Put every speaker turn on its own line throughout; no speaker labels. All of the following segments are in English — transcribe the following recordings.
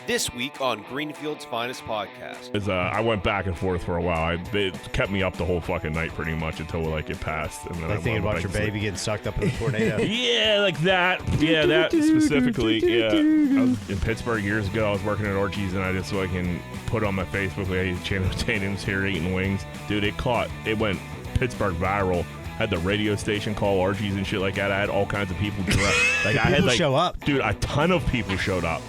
This week on Greenfield's Finest Podcast.
I went back and forth for a while. It kept me up the whole fucking night pretty much until it passed. And then
like thinking about your baby getting sucked up in a tornado.
Yeah, like that. Yeah, that specifically. Yeah, I was in Pittsburgh years ago. I was working at Orchie's and I just fucking put on my Facebook, hey, Channing Tatum's here eating wings. Dude, it went Pittsburgh viral. Had the radio station call Archie's and shit like that. I had all kinds of people like I had
show up.
Dude, a ton of people showed up.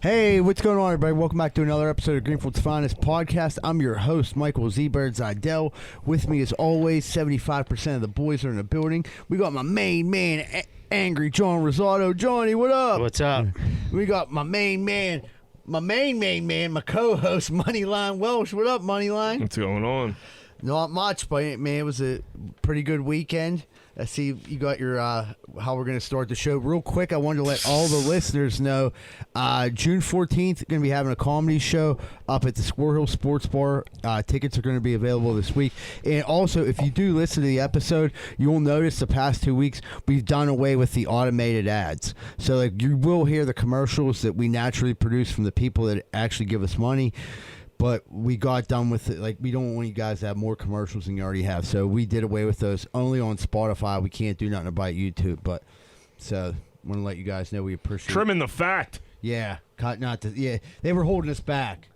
Hey, what's going on, everybody? Welcome back to another episode of Greenfield's Finest Podcast. I'm your host, Michael Z-Bird Zidell. With me, as always, 75% of the boys are in the building. We got my main man, Angry John Rosado. Johnny, what up?
What's up?
We got my main man, my co-host, Moneyline Welsh. What up, Moneyline?
What's going on?
Not much, but man, it was a pretty good weekend. I see you got your how we're going to start the show. Real quick, I wanted to let all the listeners know June 14th, going to be having a comedy show up at the Squirrel Hill Sports Bar. Tickets are going to be available this week. And also, if you do listen to the episode, you'll notice the past 2 weeks we've done away with the automated ads. So like you will hear the commercials that we naturally produce from the people that actually give us money. But we got done with it. Like, we don't want you guys to have more commercials than you already have. So we did away with those only on Spotify. We can't do nothing about YouTube. But so want to let you guys know we appreciate
Trimming the fat.
Yeah. They were holding us back.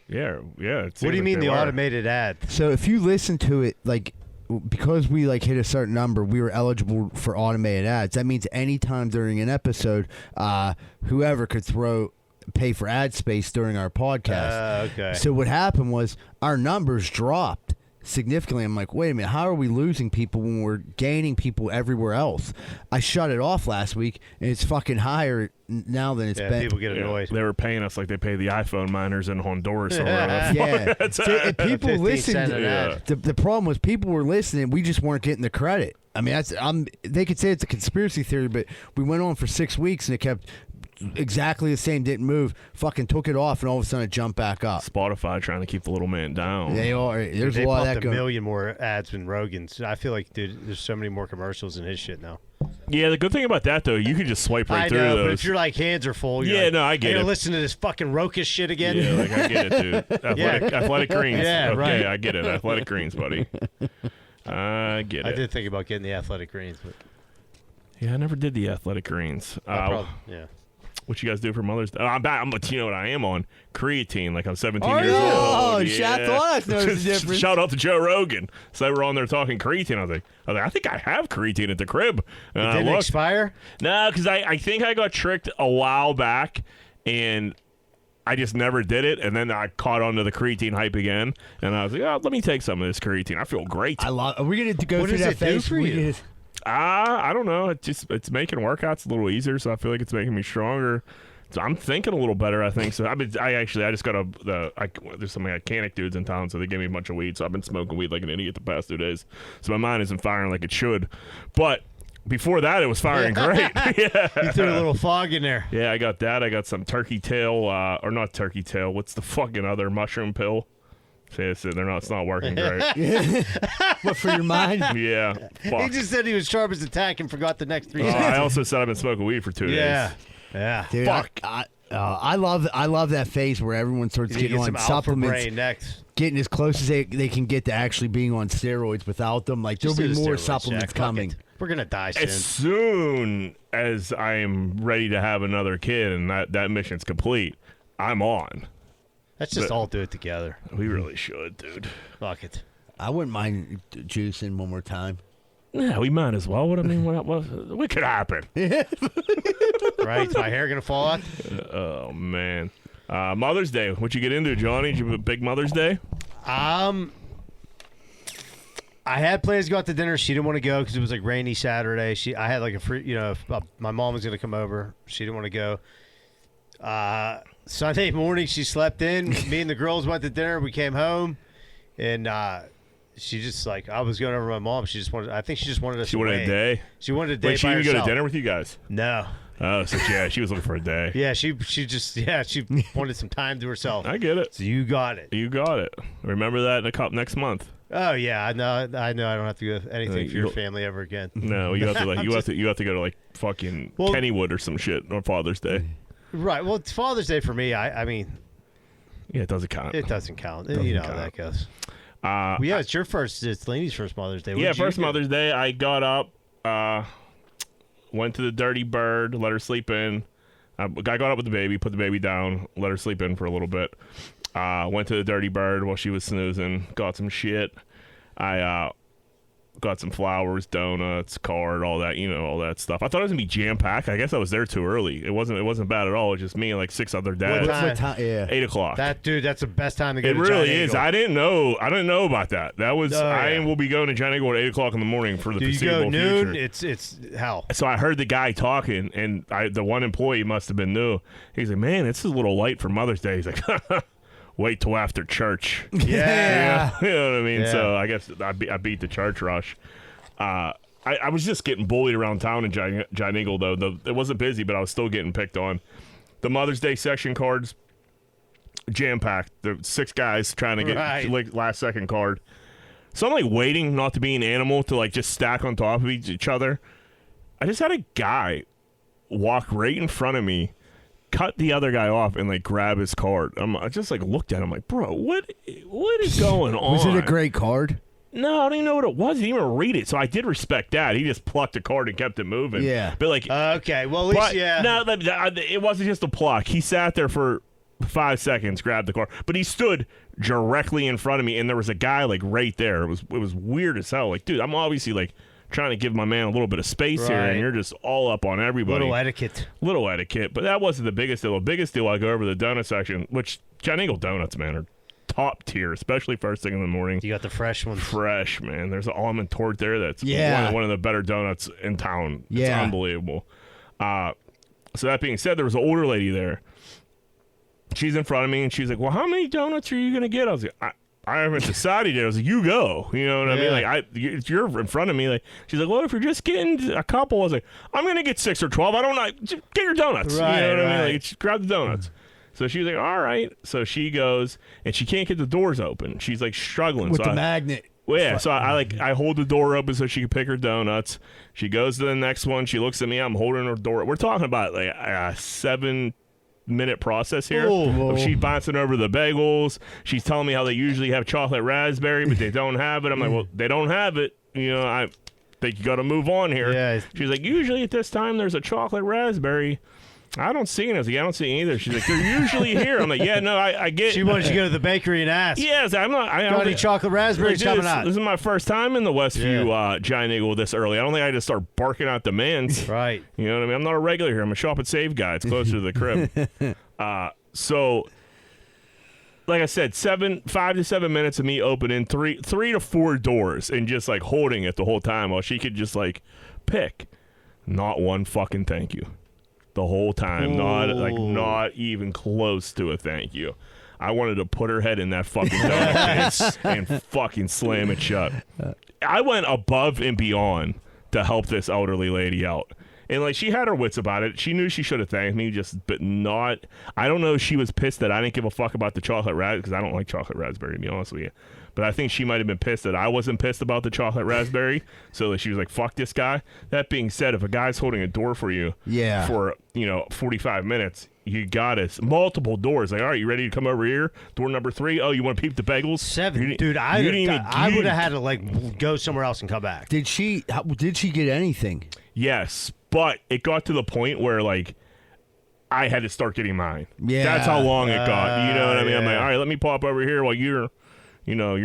Yeah.
What do you mean the automated ad?
So if you listen to it, like, because we like hit a certain number, we were eligible for automated ads. That means anytime during an episode, whoever could pay for ad space during our podcast.
Okay.
So what happened was our numbers dropped significantly. I'm like, wait a minute, how are we losing people when we're gaining people everywhere else? I shut it off last week, and it's fucking higher now than it's been.
People get annoyed.
They were paying us like they pay the iPhone miners in Honduras.
Yeah. So if people listened, the problem was people were listening. We just weren't getting the credit. I mean, they could say it's a conspiracy theory, but we went on for 6 weeks, and it kept exactly the same, didn't move, fucking took it off, and all of a sudden it jumped back up.
Spotify trying to keep the little man down.
They are. There's a lot of that
going. A million more ads than Rogan's. I feel like, dude, there's so many more commercials in his shit now.
Yeah, the good thing about that, though, you can just swipe right through those.
But if your hands are full,
I get it.
Listen to this fucking Rokus shit again.
Yeah, I get it, dude. Athletic Greens.
Yeah,
okay,
right.
I get it. Athletic Greens, buddy. I get it.
I did think about getting the Athletic Greens, but
yeah, I never did the Athletic Greens.
Yeah.
What you guys do for Mother's Day? I'm back. You know what I am on? Creatine. Like I'm 17 years old.
Oh,
yeah.
I thought I noticed the difference.
Shout out to Joe Rogan. So they were on there talking creatine. I was like, I think I have creatine at the crib.
It didn't expire?
No, because I think I got tricked a while back, and I just never did it. And then I caught on to the creatine hype again, and I was like, let me take some of this creatine. I feel great.
Are we going to go through that phase
for you?
I don't know. It's making workouts a little easier, so I feel like it's making me stronger. So I'm thinking a little better, I think. So I just got there's some mechanic dudes in town, so they gave me a bunch of weed. So I've been smoking weed like an idiot the past 2 days. So my mind isn't firing like it should. But before that, it was firing great. Yeah.
You threw a little fog in there.
Yeah, I got that. I got some turkey tail, or not turkey tail. What's the fucking other mushroom pill? It's not working great.
What, for your mind?
Yeah. Fuck.
He just said he was sharp as a tack and forgot the next 3
I also said I've been smoking weed for 2 days.
Yeah.
Dude,
fuck.
I love that phase where everyone starts getting on supplements, getting as close as they can get to actually being on steroids without them. Like, there'll be more supplements coming.
We're going to die soon.
As soon as I am ready to have another kid and that mission's complete, I'm on.
Let's just all do it together.
We really should, dude.
Fuck it.
I wouldn't mind juicing one more time.
Yeah, we might as well. What could happen?
Right? Is my hair going to fall out?
Oh, man. Mother's Day. What you get into, Johnny? Did you have a big Mother's Day?
I had plans to go out to dinner. She didn't want to go because it was like rainy Saturday. I had like a free, my mom was going to come over. She didn't want to go. Sunday morning, she slept in. Me and the girls went to dinner. We came home, and she just I was going over to my mom. She just wanted. I think she just wanted us.
She wanted a day.
She wanted a day.
Wait, she didn't go to dinner with you guys?
No.
Oh, so yeah, she was looking for a day.
Yeah, she wanted some time to herself.
I get it.
So you got it.
You got it. Remember that next month.
Oh yeah, I know. I don't have to do anything for your family ever again.
No, you have to you have to go to fucking Kennywood or some shit on Father's Day.
Right. Well, it's Father's Day for me. I mean,
Yeah, it doesn't count.
it doesn't count.
Doesn't
you know how
count.
that goes. Well, yeah, it's your first. It's Lainey's first Mother's Day. What
Yeah,
did you
first
do?
Mother's Day, I got up, went to the Dirty Bird, let her sleep in. I got up with the baby, put the baby down, let her sleep in for a little bit. Went to the Dirty Bird while she was snoozing, got some shit. I got some flowers, donuts, card, all that, all that stuff. I thought it was gonna be jam packed. I guess I was there too early. It wasn't bad at all. It was just me and like 6 other dads.
What time?
Yeah.
8 o'clock.
That's the best time to go
It
to
really
Giant
is.
Eagle.
I didn't know about that. That was I will be going to Giant Eagle at 8 o'clock in the morning for the
Do you
foreseeable
go noon?
future.
It's hell.
So I heard the guy talking, and the one employee must have been new. He's like, "Man, this is a little light for Mother's Day." He's like, "Wait till after church."
Yeah.
You know what I mean?
Yeah.
So I guess I beat the church rush. I was just getting bullied around town in Giant Eagle, though. It wasn't busy, but I was still getting picked on. The Mother's Day section cards, jam-packed. There were 6 guys trying to get like last-second card. So I'm like waiting not to be an animal to like just stack on top of each other. I just had a guy walk right in front of me, cut the other guy off, and like grab his card. I just like looked at him like, bro, what is going on?
Was it a great card?
No, I don't even know what it was. He didn't even read it, so I did respect that. He just plucked a card and kept it moving.
Yeah.
But like,
Okay. Well, at least
no, it wasn't just a pluck. He sat there for 5 seconds, grabbed the card, but he stood directly in front of me, and there was a guy like right there. It was weird as hell. Like, dude, I'm obviously like trying to give my man a little bit of space here, and you're just all up on everybody.
Little etiquette.
But that wasn't the biggest deal. The biggest deal, I go over to the donut section, which Giant Eagle donuts, man, are top tier, especially first thing in the morning.
You got the fresh ones.
Fresh, man. There's an almond torte there that's
Yeah.
one of the better donuts in town. It's
Yeah.
unbelievable. So that being said, there was an older lady there. She's in front of me, and she's like, well, how many donuts are you going to get? I was like, I haven't decided yet. I was like, you go. You know what I mean? Like, you're in front of me. Like, she's like, well, if you're just getting a couple, I was like, I'm going to get 6 or 12. I don't know. Just get your donuts.
Right,
you know what I mean?
right.
Like, just grab the donuts. So she's like, all right. So she goes, and she can't get the doors open. She's like struggling.
With
so
the magnet.
Well, yeah, so I hold the door open so she can pick her donuts. She goes to the next one. She looks at me. I'm holding her door. We're talking about like a 7-minute process here.
Whoa.
Of she bouncing over the bagels. She's telling me how they usually have chocolate raspberry, but they don't have it. I'm like, well, they don't have it. I think you got to move on here.
Yeah.
She's like, usually at this time there's a chocolate raspberry. I don't see it. I was like, I don't see it either. She's like, they're usually here. I'm like, yeah, no, I get.
She wanted you to go to the bakery and ask.
Yes, I'm not. I
Got
don't
any
think-
chocolate raspberries
Dude,
coming
this,
out?
this is my first time in the Westview Giant Eagle this early. I don't think I just start barking out demands.
Right.
You know what I mean? I'm not a regular here. I'm a shop and save guy. It's closer to the crib. So, like I said, 5 to 7 minutes of me opening 3 to 4 doors and just like holding it the whole time while she could just like pick. Not one fucking thank you. The whole time. Not even close to a thank you. I wanted to put her head in that fucking donut case and fucking slam it shut. I went above and beyond to help this elderly lady out. And like she had her wits about it. She knew she should have thanked me, but not. I don't know if she was pissed that I didn't give a fuck about the chocolate raspberry, because I don't like chocolate raspberry, to be honest with you. But I think she might have been pissed that I wasn't pissed about the chocolate raspberry. So she was like, fuck this guy. That being said, if a guy's holding a door for you for 45 minutes, you got it. Multiple doors. Like, all right, you ready to come over here? Door number 3. Oh, you want to peep the bagels?
7. Dude, I would have had to like go somewhere else and come back.
Did she get anything?
Yes, but it got to the point where like I had to start getting mine.
Yeah.
That's how long it got. You know what I mean? I'm like,
yeah.
all right, let me pop over here while you're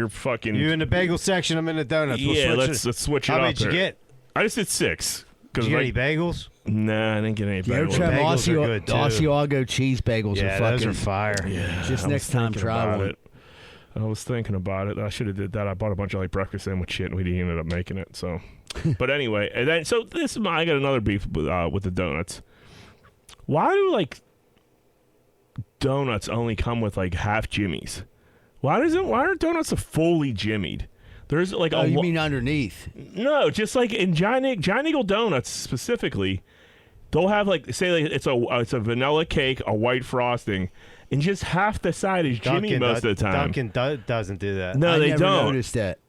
fucking.
You in the bagel section, I'm in the donuts.
Let's switch it up.
How many did you
here.
get?
I just did 6.
Did you get any bagels?
Nah, I didn't get any
You ever
bagels.
try
Bagels are good, too.
Asiago cheese bagels?
Yeah,
are
those
fucking
are fire.
Yeah,
Just
I
next
was
time,
thinking
try
about
one.
it. I was thinking about it. I should have did that. I bought a bunch of like breakfast sandwich shit, and we ended up making it. So, but anyway, and then I got another beef with the donuts. Why do like donuts only come with like half jimmies? Why aren't donuts fully jimmied? There's like
you mean underneath?
No, just like in Giant Eagle donuts specifically, they'll have like say like it's a vanilla cake, a white frosting, and just half the side is Jimmy most of the time.
Dunkin' doesn't do that.
No, they
never
don't.
noticed that.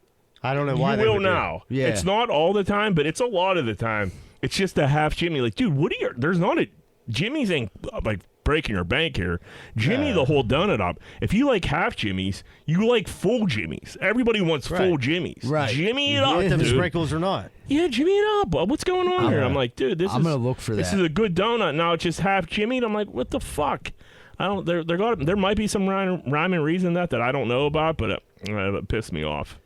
I don't know why
You
they
will
would do
now.
it.
Yeah.
It's not all the time, but it's a lot of the time. It's just a half Jimmy. Like, dude, there's not a Jimmy's ain't like breaking your bank here. Jimmy the whole donut up. If you like half Jimmys, you like full Jimmys. Everybody wants full Jimmys.
Right.
Jimmy it up,
Them
dude.
sprinkles or not.
Yeah, Jimmy it up. What's going on here? I'm like, dude,
I'm gonna look for
this
that.
is a good donut. Now it's just half Jimmy. I'm like, what the fuck? I don't. There might be some rhyme and reason that I don't know about, but it pissed me off.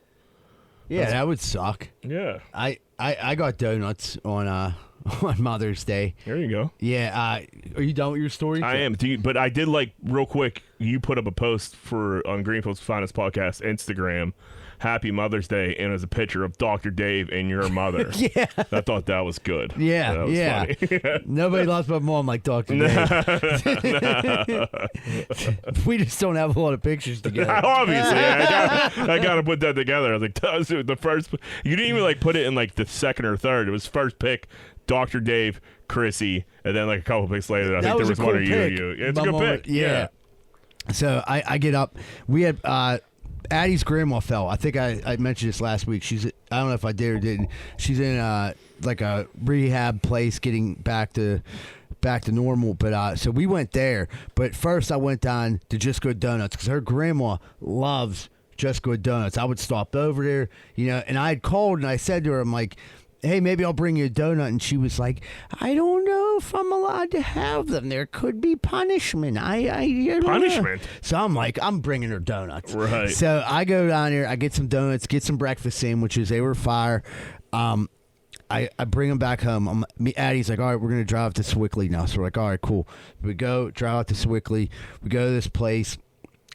Yeah, that would suck.
Yeah.
I got donuts on on Mother's Day.
There you go.
Yeah. Are you done with your story?
I am, but I did real quick. You put up a post on Greenfield's Finest Podcast Instagram. Happy Mother's Day, and as a picture of Dr. Dave and your mother.
Yeah.
I thought that was good.
Yeah,
that was funny.
Nobody loves my mom like Dr. Dave. We just don't have a lot of pictures together.
Obviously, I gotta put that together. I was like, that was the first. You didn't even put it in the second or third. It was first pick, Dr. Dave, Chrissy, and then a couple picks later, I think there was
a
one
cool
of
pick.
you. It's a
My
good
mom-
pick.
Yeah. So I get up. We had Addie's grandma fell. I think I mentioned this last week. I don't know if I did or didn't. She's in a rehab place, getting back to normal. But so we went there. But first I went down to Just Good Donuts because her grandma loves Just Good Donuts. I would stop over there, and I had called and I said to her, I'm like, hey, maybe I'll bring you a donut. And she was like, I don't know if I'm allowed to have them. There could be punishment. I don't
Punishment?
know. So I'm like, I'm bringing her donuts.
Right.
So I go down there. I get some donuts, get some breakfast sandwiches. They were fire. I bring them back home. Addie's like, all right, we're going to drive to Swickley now. So we're like, all right, cool. We go drive out to Swickley. We go to this place.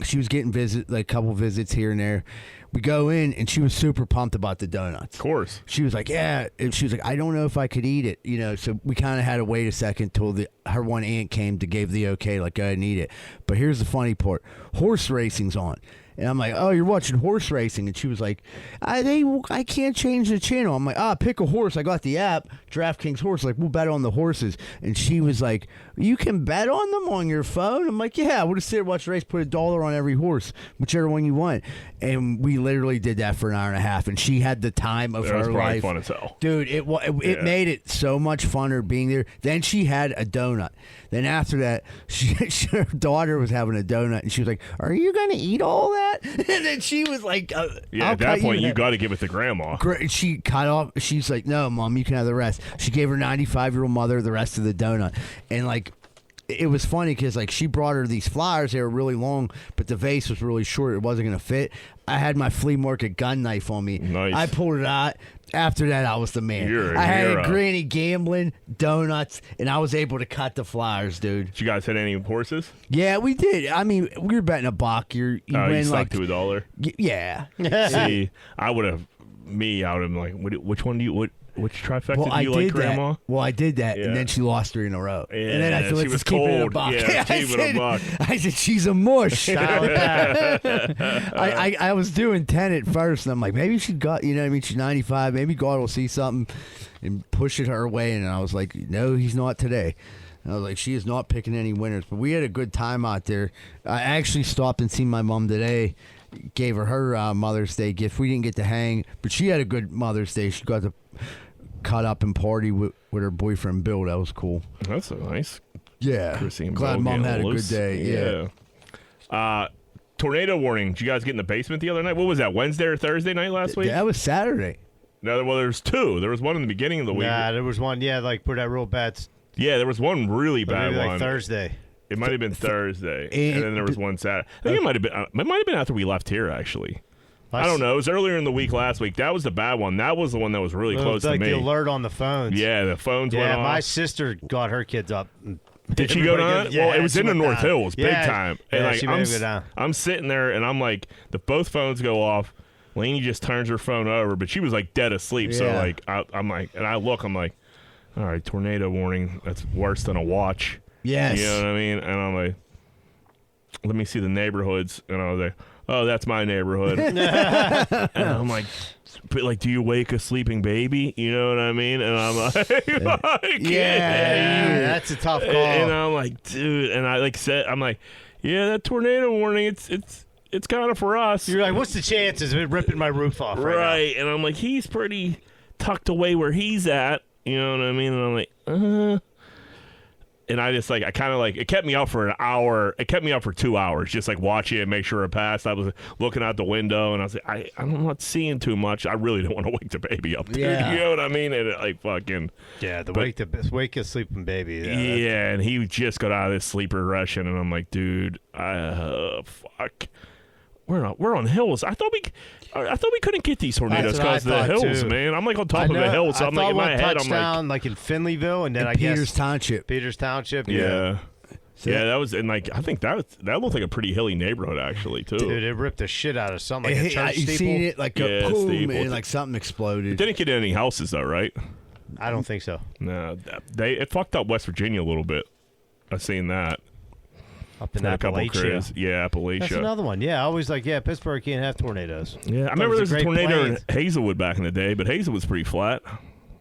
She was getting a couple visits here and there. We go in, and she was super pumped about the donuts.
Of course.
She was like, yeah. And she was like, I don't know if I could eat it. So we kind of had to wait a second till her one aunt came to give the okay, go ahead and eat it. But here's the funny part. Horse racing's on. And I'm like, oh, you're watching horse racing. And she was like, I can't change the channel. I'm like, pick a horse. I got the app, DraftKings Horse. We'll bet on the horses. And she was like, you can bet on them on your phone? I'm like, yeah, we'll just sit and watch the race, put $1 on every horse, whichever one you want. And we literally did that for an hour and a half. And she had the time of her life.
It was probably fun as hell.
Dude, it made it so much funner being there. Then she had a donut. Then after that, her daughter was having a donut, and she was like, are you going to eat all that? And then she was like,
at that point, you got to give it to grandma.
She cut off. She's like, no, Mom, you can have the rest. She gave her 95-year-old mother the rest of the donut. And it was funny because she brought her these flowers. They were really long, but the vase was really short. It wasn't going to fit. I had my flea market gun knife on me.
Nice.
I pulled it out. After that, I was the man. I had a granny gambling, donuts, and I was able to cut the flowers, dude.
Did you guys hit any horses?
Yeah, we did. I mean, we were betting a buck. You win
stuck to $1.
Yeah.
See, I would have which one do you which trifecta do you like, Grandma?
That. Well, I did that, and then she lost 3 in a row. Yeah, and then I said, let's just keep it in a buck.
Yeah, keep it a buck.
I said, she's a mush. I was doing 10 at first, and I'm like, maybe she got, she's 95. Maybe God will see something and push it her way. And I was like, no, he's not today. And I was like, she is not picking any winners. But we had a good time out there. I actually stopped and seen my mom today. Gave her Mother's Day gift. We didn't get to hang, but she had a good Mother's Day. She got to cut up and party with her boyfriend Bill. That was cool.
That's so nice.
Yeah. Glad Mom had a good day. Yeah.
Tornado warning. Did you guys get in the basement the other night? What was that, Wednesday or Thursday night last week?
That was Saturday.
No, well, there's two. There was one in the beginning of the week.
Nah, there was one, put that real bad.
Yeah, there was one really bad one.
Thursday.
It might have been Thursday, and then there was one Saturday. I think it might have been after we left here, actually. I don't know. It was earlier in the week last week. That was the bad one. That was the one that was really close to me.
The alert on the phones.
Yeah, the phones went off.
Yeah, my sister got her kids up.
Did she go down?
Yeah,
well, it was in the North Hills, big time. And
she made it down.
I'm sitting there, and I'm like, both phones go off. Lainey just turns her phone over, but she was dead asleep. Yeah. So I'm like, and I look, I'm like, all right, tornado warning. That's worse than a watch.
Yes.
You know what I mean? And I'm like, let me see the neighborhoods. And I was like, oh, that's my neighborhood. And I'm like, but do you wake a sleeping baby? You know what I mean? And I'm like,
yeah, that's a tough call.
And I'm like, dude, and I said, I'm like, yeah, that tornado warning, it's kind of for us.
You're like, what's the chances of it ripping my roof off
right now? And I'm like, he's pretty tucked away where he's at. You know what I mean? And I'm like, And I just I kind of it kept me up for an hour. It kept me up for 2 hours, just watching it, make sure it passed. I was looking out the window, and I was like, I'm not seeing too much. I really don't want to wake the baby up, dude.
Yeah.
You know what I mean? And fucking.
Yeah, wake a sleeping baby.
Yeah, and he just got out of this sleep regression, and I'm like, dude, fuck. We're on hills. I thought we couldn't get these tornadoes because of the hills,
too.
man. I'm on top of a hill, so I'm in my head. I'm
in Finleyville, and then
Peters Township.
Peters Township.
Yeah.
So
Yeah, that was I think that looked like a pretty hilly neighborhood actually too.
Dude, it ripped the shit out of something like a church
you
steeple.
seen it go boom,
steeple.
and something exploded.
It didn't get in any houses though, right?
I don't think so.
No, it fucked up West Virginia a little bit. I've seen that.
Up in
Had a couple
Appalachia.
crews. Yeah, Appalachia.
That's another one. Yeah, I always Pittsburgh can't have tornadoes.
Yeah, I remember there was a tornado in Hazelwood back in the day, but Hazelwood's pretty flat.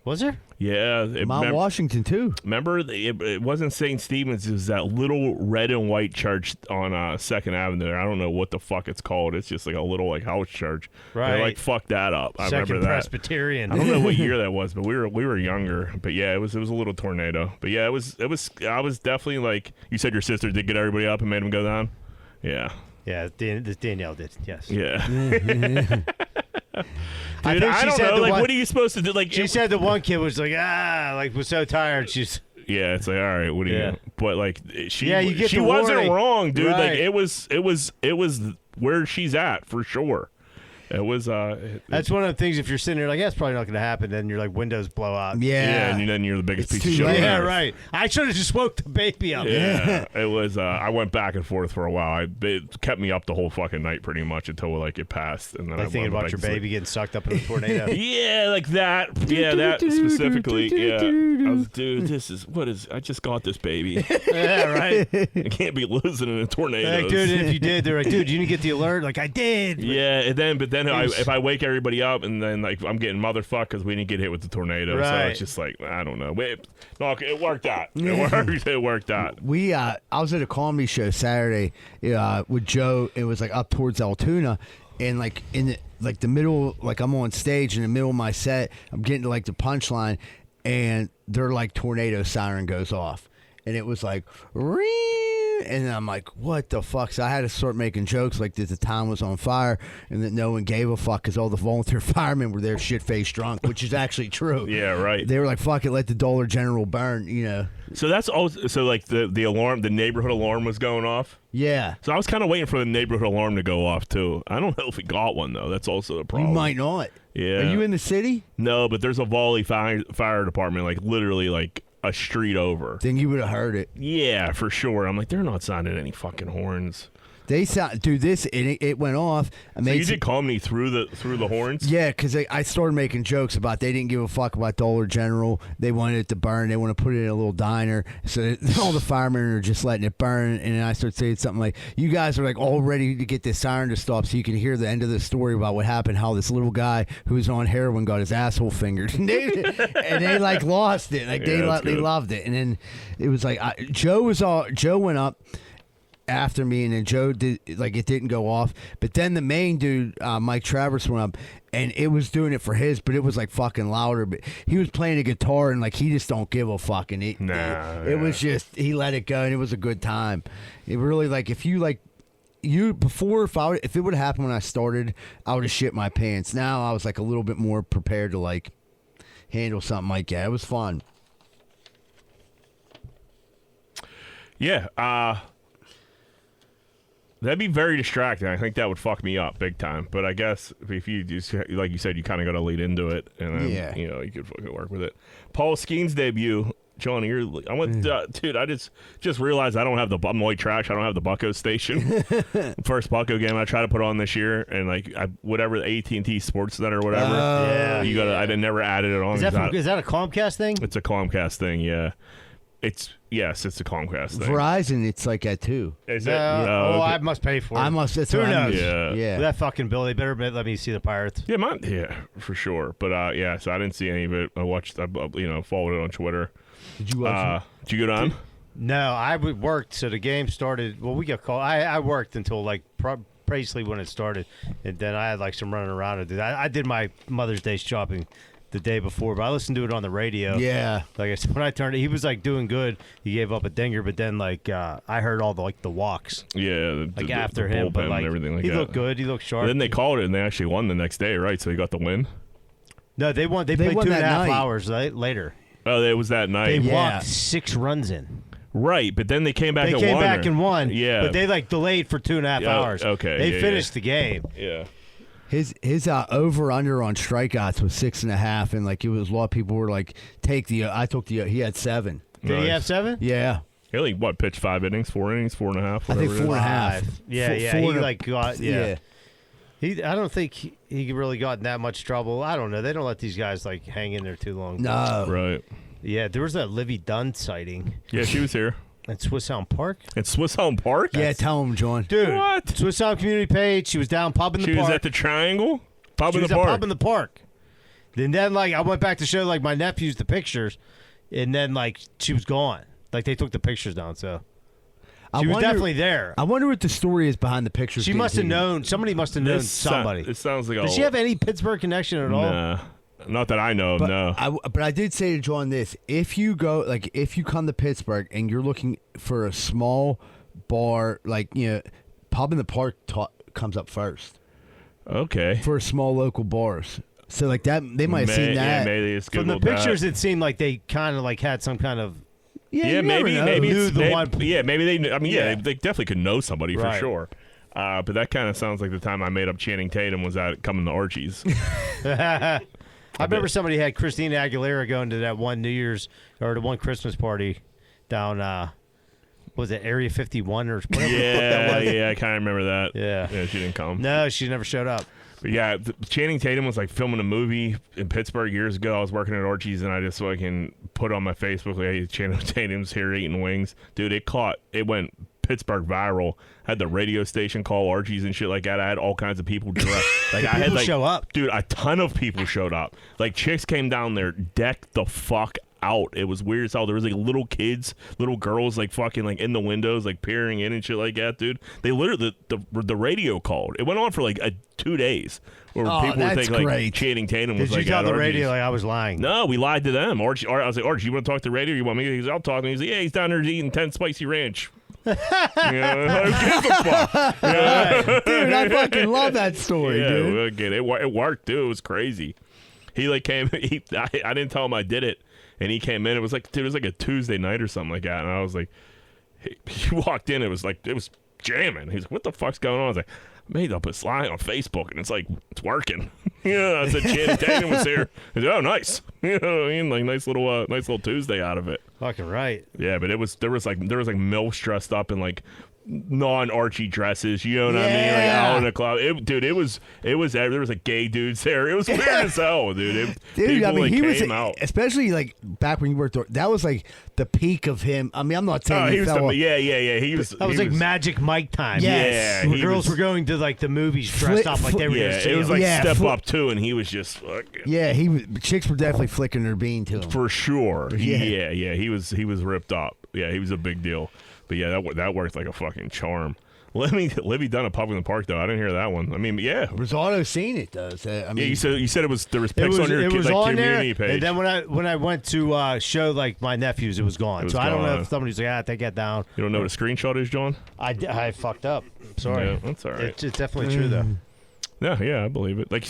Was there?
Yeah.
Mount Washington, too.
Remember, it wasn't St. Stephen's. It was that little red and white church on 2nd Avenue. I don't know what the fuck it's called. It's just a little house church.
Right.
They fucked that up. I
Second
remember that.
Presbyterian.
I don't know what year that was, but we were younger. But yeah, it was a little tornado. But yeah, it was. I was definitely you said your sister did get everybody up and made them go down. Yeah.
Yeah, Danielle did. Yes.
Yeah. Dude,
I think she
don't
said
know.
the one-
What are you supposed to do?
She said the one kid was was so tired. She's
yeah, it's all right. What do you?
Yeah.
But she,
you get
she
the
wasn't
warning.
wrong, dude.
Right.
It was where she's at for sure. It was.
That's one of the things. If you're sitting there that's probably not going to happen, then your windows blow out.
Yeah.
and then you're the biggest
It's
piece of
too
shit.
late.
on
Yeah,
earth.
right. I should have just woke the baby up.
Yeah, it was. I went back and forth for a while. It kept me up the whole fucking night, pretty much, until it passed. And then I
Thinking
went
about
back
your
to sleep.
baby getting sucked up in a tornado.
Yeah, like that. Yeah, that specifically. Yeah, I was, dude. I just got this baby.
Yeah, right.
I can't be losing in a tornado.
Like, dude, if you did, they're like, dude, you didn't get the alert. Like, I did.
Yeah, and then if I wake everybody up, and then I'm getting motherfucked because we didn't get hit with the tornado. So
Right.
it's just I don't know. No, it worked out. It worked out.
I was at a comedy show Saturday with Joe. It was up towards Altoona, and in the middle, I'm on stage in the middle of my set. I'm getting to the punchline, and their tornado siren goes off, and it was ring, and I'm like, what the fuck? So I had to start making jokes that the town was on fire and that no one gave a fuck because all the volunteer firemen were there shit-faced drunk, which is actually true.
Yeah, right.
They were like, fuck it, let the Dollar General burn,
So that's also the alarm, the neighborhood alarm was going off.
Yeah.
So I was kind of waiting for the neighborhood alarm to go off too. I don't know if we got one though. That's also a problem.
You might not.
Yeah.
Are you in the city?
No, but there's a Volley fire department, literally a street over.
Then you would have heard it.
Yeah, for sure. I'm they're not sounding any fucking horns.
They sound, dude. It went off.
So you did comedy through the horns?
Yeah, because I started making jokes about they didn't give a fuck about Dollar General. They wanted it to burn. They want to put it in a little diner. So all the firemen are just letting it burn. And then I started saying something like, "You guys are all ready to get this siren to stop, so you can hear the end of the story about what happened. How this little guy who was on heroin got his asshole fingered." and they lost it. They loved it. And then it was Joe went up after me, and then Joe did it didn't go off, but then the main dude Mike Travers went up, and it was doing it for his, but it was fucking louder. But he was playing a guitar, and he just don't give a fuck. And it was just, he let it go, and it was a good time. It really if it would have happened when I started, I would have shit my pants. Now I was a little bit more prepared to handle something like that. It was fun.
Yeah. That'd be very distracting. I think that would fuck me up big time. But I guess if you just, like you said, you kind of got to lead into it, and then, you could fucking work with it. Paul Skeen's debut, Johnny. Dude. I just realized I'm white trash. I don't have the Bucko station. First Bucko game I tried to put on this year, and whatever the AT&T Sports Center or whatever.
Yeah,
I never added it on.
Is that a Comcast thing?
It's a Comcast thing. Yeah. It's a Comcast thing.
Verizon, it's like that too.
Is it?
No.
Okay.
I must pay for it.
I must. That's
Who
what I
knows?
mean. Yeah.
That fucking bill. They better let me see the Pirates.
Yeah, for sure. But so I didn't see any of it. I watched. I followed it on Twitter.
Did you watch it?
Did you go down?
No, I worked. So the game started. Well, we got called. I worked until basically when it started, and then I had some running around to do. I did my Mother's Day shopping the day before, but I listened to it on the radio.
Yeah.
Like I said, when I turned it, he was like doing good. He gave up a dinger, but then like I heard all the walks.
Yeah,
after
the
him, but
bullpen
like
and everything like
he
that.
looked good. He looked sharp.
But then they called it, and they actually won the next day, right? So he got the win.
No, they won. They played
won
2.5
that night.
hours later.
Oh, it was that night.
They
Yeah.
walked 6 runs in.
Right, but then they came back
They
and
came
won.
back and won.
Yeah.
But they like delayed for 2.5
Yeah,
hours.
okay,
They
yeah,
finished the game.
Yeah.
His over under on strikeouts was 6.5, and like it was a lot of people were like, take the. I took the. He had 7.
Did he
Nice.
have 7?
Yeah,
He only, pitched 5 innings, 4 innings, 4.5.
I think
whatever it is.
4.5.
Yeah,
Four-
yeah.
four
He
and a-
like got I don't think he really got in that much trouble. I don't know. They don't let these guys like hang in there too long.
No,
Right.
Yeah, there was that Livy Dunn sighting
Yeah, she was here.
at Swiss Elm Park.
At Swiss Home Park?
Yeah, tell him, John.
Dude,
What?
Swiss Elm Community Page. She was down pub in the
She
park.
was at the Triangle? Pub
She
in
was
the
at
park.
pub in the park. And then like I went back to show like my nephews the pictures, and then like she was gone. Like they took the pictures down, so she was definitely there.
I wonder what the story is behind the pictures.
She
being
must have
taken.
known. Somebody must have known somebody.
It sounds like
Does she have any Pittsburgh connection at all?
Nah. Not that I know of,
But
no.
but I did say to John this: if you come to Pittsburgh and you're looking for a small bar, pub in the park comes up first
Okay.
for small local bars. So like that, they might have seen that.
Yeah, maybe it's
From the
Googled that.
pictures, it seemed like they kind of like had some kind of.
Yeah,
Yeah,
you never
maybe
know.
maybe
Knew
it's
the
maybe,
one-
yeah, maybe they. I mean, yeah,
Yeah.
they definitely could know somebody for
Right.
sure. But that kind of sounds like the time I made up Channing Tatum was at coming to Archie's.
I remember somebody had Christina Aguilera going to that one New Year's or the one Christmas party down. Was it Area 51 or whatever?
yeah, yeah, I kind of remember that.
Yeah.
She didn't come.
No, she never showed up.
But yeah, Channing Tatum was like filming a movie in Pittsburgh years ago. I was working at Archie's and I just fucking put on my Facebook, like, hey, Channing Tatum's here eating wings. Dude, it went Pittsburgh viral. I had the radio station call Archie's and shit like that. I had all kinds of people direct. Like I had
People
like
show up.
Dude, a ton of people showed up. Like chicks came down there, decked the fuck out. It was weird as hell. There was like little kids, little girls like fucking like in the windows, like peering in and shit like that, dude. They literally the radio called. It went on for like 2 days where
Oh,
people were
that's
thinking like
great.
Channing Tatum was
Did you
like
tell
at
the
Archie's.
radio like I was lying?
No, we lied to them. Archie, I was like, Archie, you want to talk to the radio? You want me? He goes, I'll talk to him. He's like, yeah, he's down there eating 10 spicy ranch. Who gives a fuck?
Dude, I fucking love that story,
Yeah,
dude.
we'll get it. It worked, dude. It was crazy. He like came. I didn't tell him I did it, and he came in. It was like, dude, it was like a Tuesday night or something like that. And I was like, he walked in. It was jamming. He's like, what the fuck's going on? I was like, I made up a slide on Facebook, and it's like it's working. I said Channing Tatum was here. He said, oh, nice. You know what I mean? Like nice little Tuesday out of it.
Fucking right.
Yeah, but there was like MILFs dressed up in like non-Archie dresses, you know what I mean? Like
Yeah.
out in the club. There was like gay dudes there. It was weird as hell, dude.
Dude,
People,
I mean,
like,
he was
came out.
especially like back when you worked there. That was like the peak of him. I mean, I'm not saying
Oh,
he
he was
fell off.
yeah. He was.
That was
he
like Magic Mike time.
Yes.
Yeah,
Where
he
girls
was-
were going to like the movies dressed
Fli-
up like they were
Yeah,
going to see
it was
him.
like
Yeah,
Step Up too, and he was just fucking.
Yeah, chicks were definitely flicking their bean to him.
For sure.
Yeah.
He was ripped up. Yeah, he was a big deal. But yeah, that worked like a fucking charm. Libby done a pub in the park though. I didn't hear that one. I mean, yeah.
Rosado seen it though. So, I mean,
Yeah, you said there was
It
pics
was,
on your
it was
like,
on
community
there,
page.
and then when I went to show like my nephews, it was gone.
It was
so I don't know
gone.
if somebody's like, take that down.
You don't know what a screenshot is, John?
I fucked up. Sorry.
Yeah, that's all right.
It's definitely true though.
Yeah, I believe it. Like,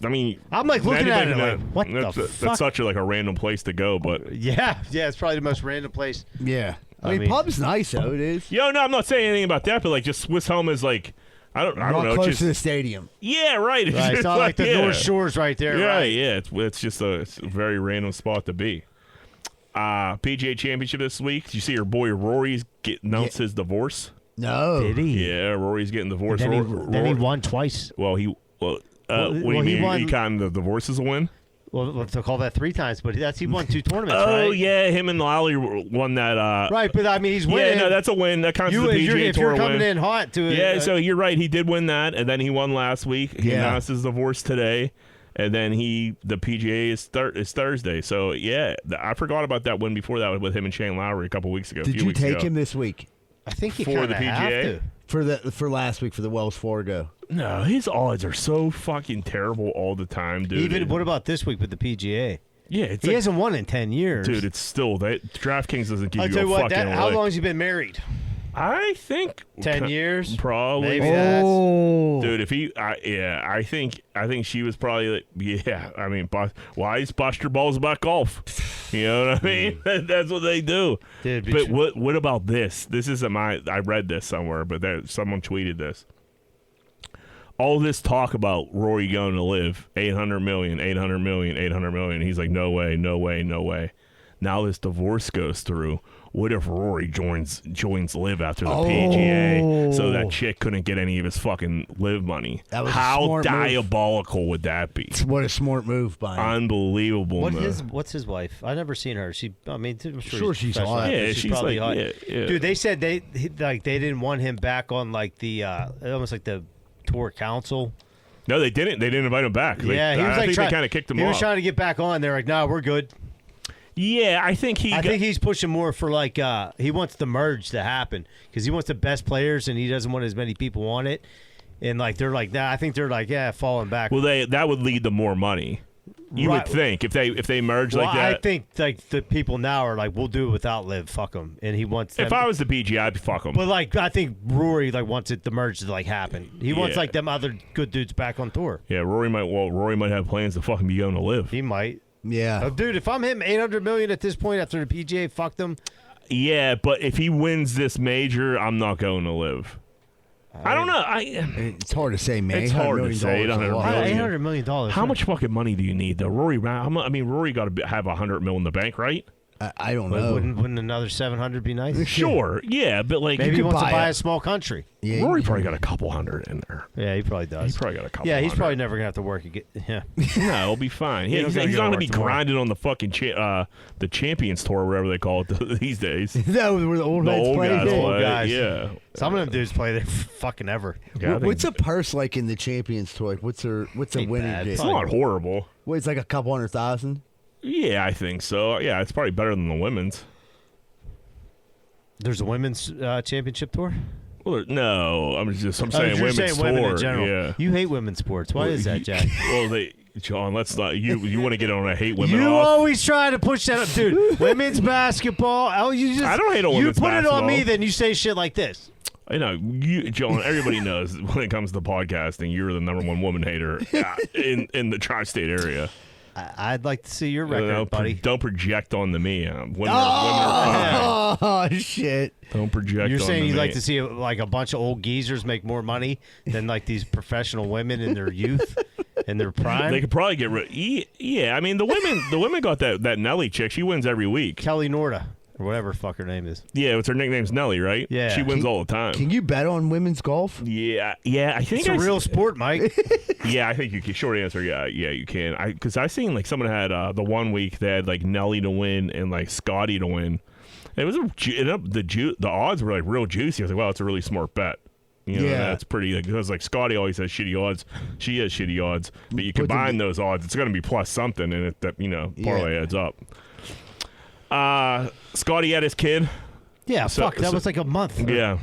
I mean,
I'm like looking at it
anybody
like,
can-
what
that's,
the
that's
fuck?
such a random place to go, but
Yeah, it's probably the most random place.
yeah. I
I
mean,
mean-
pub's nice though. It is.
no, I'm not saying anything about that. But like, just Swiss Home is like, I don't
Not
know,
close
just
to the stadium.
yeah, right. It's,
Right, it's
just
not like the
yeah.
North Shore's right there.
Yeah,
right?
yeah. It's just it's a very random spot to be. PGA Championship this week. Did you see your boy Rory's announced his divorce?
No.
Did he?
Yeah, Rory's getting divorced.
Then he
Rory-
won twice.
Well, what do you
well, he
mean?
won-
He kind of the divorce is a win?
Well, let's call that 3 times, but he won 2 tournaments,
Oh
right?
yeah, him and Lally won that.
Right, but I mean, he's winning.
Yeah, no, that's a win. That counts as a
if
PGA
if
Tour
you're coming
win.
in hot to it.
Yeah, so you're right. He did win that, and then he won last week. He
Yeah.
announced his divorce today, and then the PGA is Thursday. So yeah, I forgot about that win before that with him and Shane Lowry a couple weeks ago. a
Did
few
you
weeks
take
ago.
him this week?
I think you
for the
kind of have
PGA?
to.
for last week for the Wells Fargo.
No, his odds are so fucking terrible all the time, dude.
Even what about this week with the PGA?
Yeah,
He hasn't won in 10 years.
dude. It's still that DraftKings doesn't give
I'll
you
tell
a
you what,
fucking.
how
lick.
long has he been married?
I think
10 years?
probably.
Maybe that's...
Dude, if he, I think she was probably like, yeah. I mean, why is Buster Balls about golf? You know what I mean? That's what they do.
Dude,
but what about this? This isn't I read this somewhere, but someone tweeted this. All this talk about Rory going to live, 800 million, 800 million, 800 million. He's like, no way, no way, no way. Now this divorce goes through. What if Rory joins Live after the PGA so that chick couldn't get any of his fucking Live money?
That was a
How
smart
diabolical would that be?
What a smart move by him.
Unbelievable.
What's his wife? I've never seen her. I'm
Sure she's
professional.
hot.
Yeah,
She's
she's
probably
like,
hot.
yeah.
Dude, they said they didn't want him back on like the almost like the tour council.
No, they didn't. They didn't invite him back.
Yeah, he was
I think they kind of kicked him off.
He was trying to get back on. They're like, no, we're good.
Yeah, I think
he's pushing more for like he wants the merge to happen because he wants the best players and he doesn't want as many people on it. And like they're like, nah, I think they're like, yeah, falling back.
Well, that would lead to more money. You would think if they merge like that.
I think like the people now are like, we'll do it without Liv. Fuck him. And he wants.
If I was the PGA, I'd fuck him.
But like, I think Rory like wants the merge to like happen. He wants like them other good dudes back on tour.
Yeah, Rory might have plans to fucking be going to Live.
He might.
Yeah,
dude. If I'm him, $800 million at this point after the PGA fucked him.
Yeah, but if he wins this major, I'm not going to Live. I don't know.
It's hard to say, man.
It's hard to say.
$800 million.
How much fucking money do you need, though? Rory got to have $100 million in the bank, right?
I don't know.
Wouldn't another 700 be nice?
Sure, yeah, but like
maybe he wants to buy
it.
a small country.
Yeah,
Rory probably got a couple hundred in there.
Yeah, he probably does.
He probably got a couple.
Yeah, he's
hundred.
probably never gonna have to work again. Yeah,
no, he'll be fine. Yeah, he's not gonna be grinding on the fucking the Champions Tour, or whatever they call it these days.
That was where the old
The
heads
old
play.
guys
The old
play.
guys.
Yeah,
some of them dudes play there fucking ever.
Yeah,
What's a purse like in the Champions Tour? Like, what's a
Ain't
winning
bad.
bid?
it's not horrible.
What, it's like a couple 100,000.
Yeah, I think so. Yeah, it's probably better than the women's.
There's a women's championship tour.
Well, no, I'm saying
you're
women's
saying
tour.
women in general.
Yeah.
You hate women's sports. Why is that, Jack?
Well, John, let's not. You want to get on a hate women
You
off?
always try to push that up, dude. Women's basketball. Oh, you just.
I don't hate on
you
women's
put it on me,
basketball.
then you say shit like this.
I know, John. Everybody knows when it comes to podcasting, you're the #1 woman hater in the tri-state area.
I'd like to see your record, buddy.
Don't project on me. Women are fine.
Oh shit!
Don't project.
You're saying
onto
you'd
me.
like to see like a bunch of old geezers make more money than like these professional women in their youth, in their prime.
They could probably get rid. Yeah, I mean the women got that Nelly chick. She wins every week.
Kelly Norda or whatever fuck her name is.
Yeah, what's her nickname's Nelly, right?
Yeah.
she wins all the time.
Can you bet on women's golf?
Yeah. I think
It's a real sport, Mike.
Yeah, I think you can. Short answer, yeah, you can. Because I seen like someone had the 1 week they had like Nelly to win and like Scottie to win. It was the odds were like real juicy. I was like, wow, it's a really smart bet. You know, that's pretty. Because like Scottie always has shitty odds. She has shitty odds, but you combine those odds, it's going to be plus something, and that parlay adds up. Scottie had his kid.
Yeah, that was like a month.
Yeah.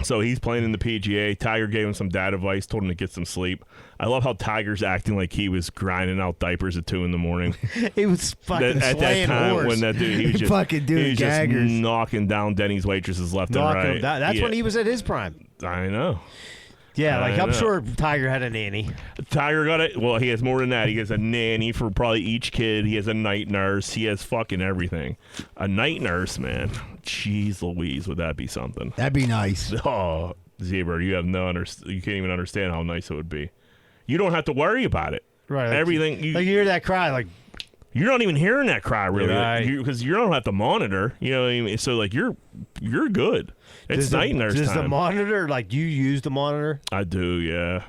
So he's playing in the PGA. Tiger gave him some dad advice, told him to get some sleep. I love how Tiger's acting like he was grinding out diapers at 2 a.m.
He was fucking
At that time
horse.
when that dude, he was just
Fucking doing
he was just
gaggers.
knocking down Denny's waitresses left and
Knocking
right.
him down. That's
Yeah.
when he was at his prime.
I know.
Yeah, like
I
I'm
know.
sure Tiger had a nanny.
Tiger got it. Well, he has more than that. He has a nanny for probably each kid. He has a night nurse. He has fucking everything. A night nurse, man. Jeez Louise, would that be something?
That'd be nice.
Oh, Zebra, you have you can't even understand how nice it would be. You don't have to worry about it.
Right. Like,
Everything.
you hear that cry, like
You're not even hearing that cry really,
Right.
because you don't have to monitor. You know what I mean? So like you're good. It's night nurse
does
time.
the monitor like you use the monitor?
I do, yeah.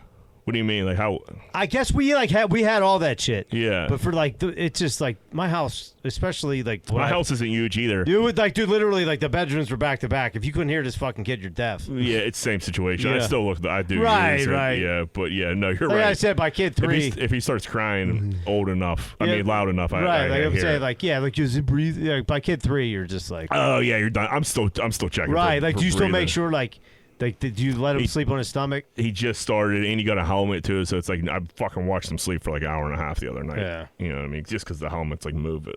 What do you mean? Like how?
I guess we had all that shit.
Yeah.
But for like it's just like my house, especially like
My house isn't huge either.
You would like, dude. Literally, like the bedrooms were back to back. If you couldn't hear this fucking kid, you're deaf.
Yeah, it's the same situation. I
Yeah.
still look. I do.
Right,
use it.
right.
Yeah, but yeah, no, you're
Like
right.
I said, by kid 3.
If he starts crying old enough, I
Yeah.
mean loud enough,
right?
I
Like I'm
hear
saying,
it.
like yeah, like does it breathe? Yeah, by kid 3, you're just like
Oh yeah, you're done. I'm still checking.
right.
For,
Like
for
do you still
breathing.
make sure like Like, did you let him sleep on his stomach?
He just started, and he got a helmet too. So it's like I fucking watched him sleep for like an hour and a half the other night.
Yeah,
you know what I mean? Just because the helmet's like move.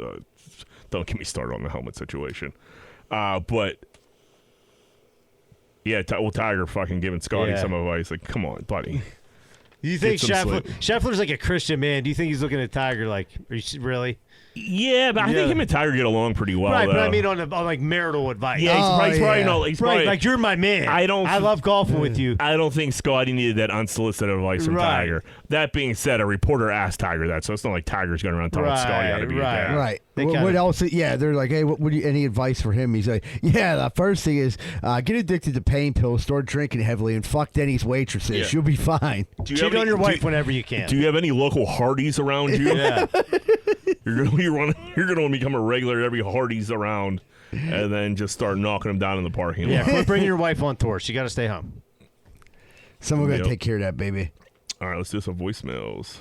Don't get me started on the helmet situation. But yeah, Tiger fucking giving Scottie some advice. Like, come on, buddy.
Do you think Scheffler's like a Christian man? Do you think he's looking at Tiger like, are you really?
Yeah, but I think him and Tiger get along pretty well.
Right,
though.
but I mean on like marital advice.
Yeah, he's probably not. He's probably
like you're my man. I love golfing with you.
I don't think Scottie needed that unsolicited advice from Tiger. That being said, a reporter asked Tiger that, so it's not like Tiger's going around telling Scottie how to be a dad.
Right. What else? Yeah, they're like, hey, what would you? Any advice for him? He's like, yeah, the first thing is get addicted to pain pills, start drinking heavily, and fuck Denny's waitresses. Yeah. You'll be fine.
Cheat on your wife whenever you can.
Do you have any local Hardee's around you?
Yeah.
You're gonna become a regular at every Hardee's around, and then just start knocking them down in the parking lot.
Yeah, quit bringing your wife on tour. She got to stay home.
Someone got to take care of that baby.
All right, let's do some voicemails.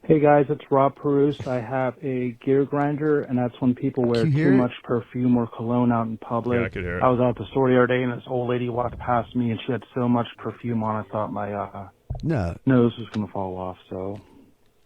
Hey guys, it's Rob Perouse. I have a gear grinder, and that's when people wear too much perfume or cologne out in public.
Yeah, I could hear it.
I was out at the store the other day, and this old lady walked past me, and she had so much perfume on, I thought my nose was going to fall off. So,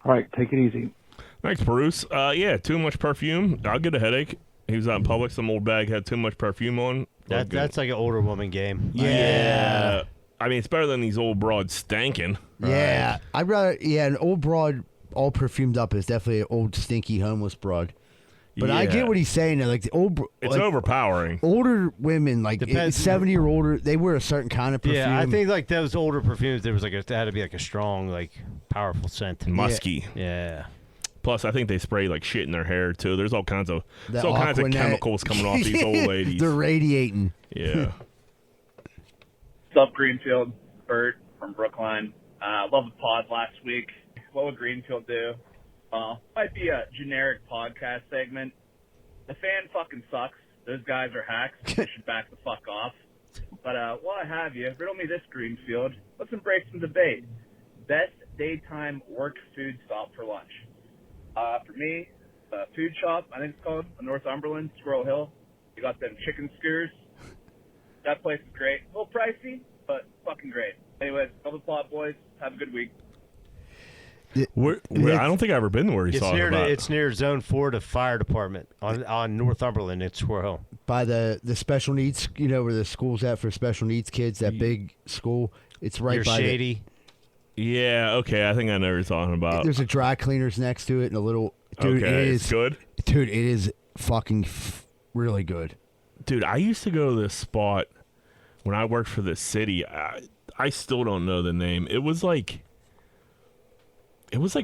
all right, take it easy.
Thanks, Bruce. Yeah, too much perfume. I'll get a headache. He was out in public. Some old bag had too much perfume on.
That's like an older woman game.
Yeah. I mean, it's better than these old broads stanking.
Yeah.
Right?
I'd rather, an old broad all perfumed up is definitely an old stinky homeless broad. But I get what he's saying. Like the old,
it's overpowering.
Older women, like 70 or older, they wear a certain kind of perfume.
Yeah, I think like those older perfumes, there was like it had to be like a strong, like powerful scent,
musky.
Yeah.
Plus, I think they spray like shit in their hair too. There's all kinds of chemicals coming off these old ladies.
They're radiating.
Yeah.
What's up, Greenfield? Bert from Brookline. Love the pod last week. What would Greenfield do? Might be a generic podcast segment. The fan fucking sucks. Those guys are hacks. They should back the fuck off. But while I have you, riddle me this, Greenfield. Let's embrace some debate. Best daytime work food stop for lunch. For me, food shop, I think it's called, Northumberland, Squirrel Hill. You got them chicken skewers. That place is great. A little pricey, but fucking great. Anyways, love the plot, boys. Have a good week.
I don't think I've ever been where he's talking about.
It's near Zone 4 to Fire Department on Northumberland. It's Squirrel Hill.
By the special needs, where the school's at for special needs kids, that big school. It's right by
Shady.
Yeah, okay. I think I know what you're talking about.
There's a dry cleaners next to it and a little... Dude,
okay, it's good?
Dude, it is fucking really good.
Dude, I used to go to this spot when I worked for the city. I still don't know the name. It was like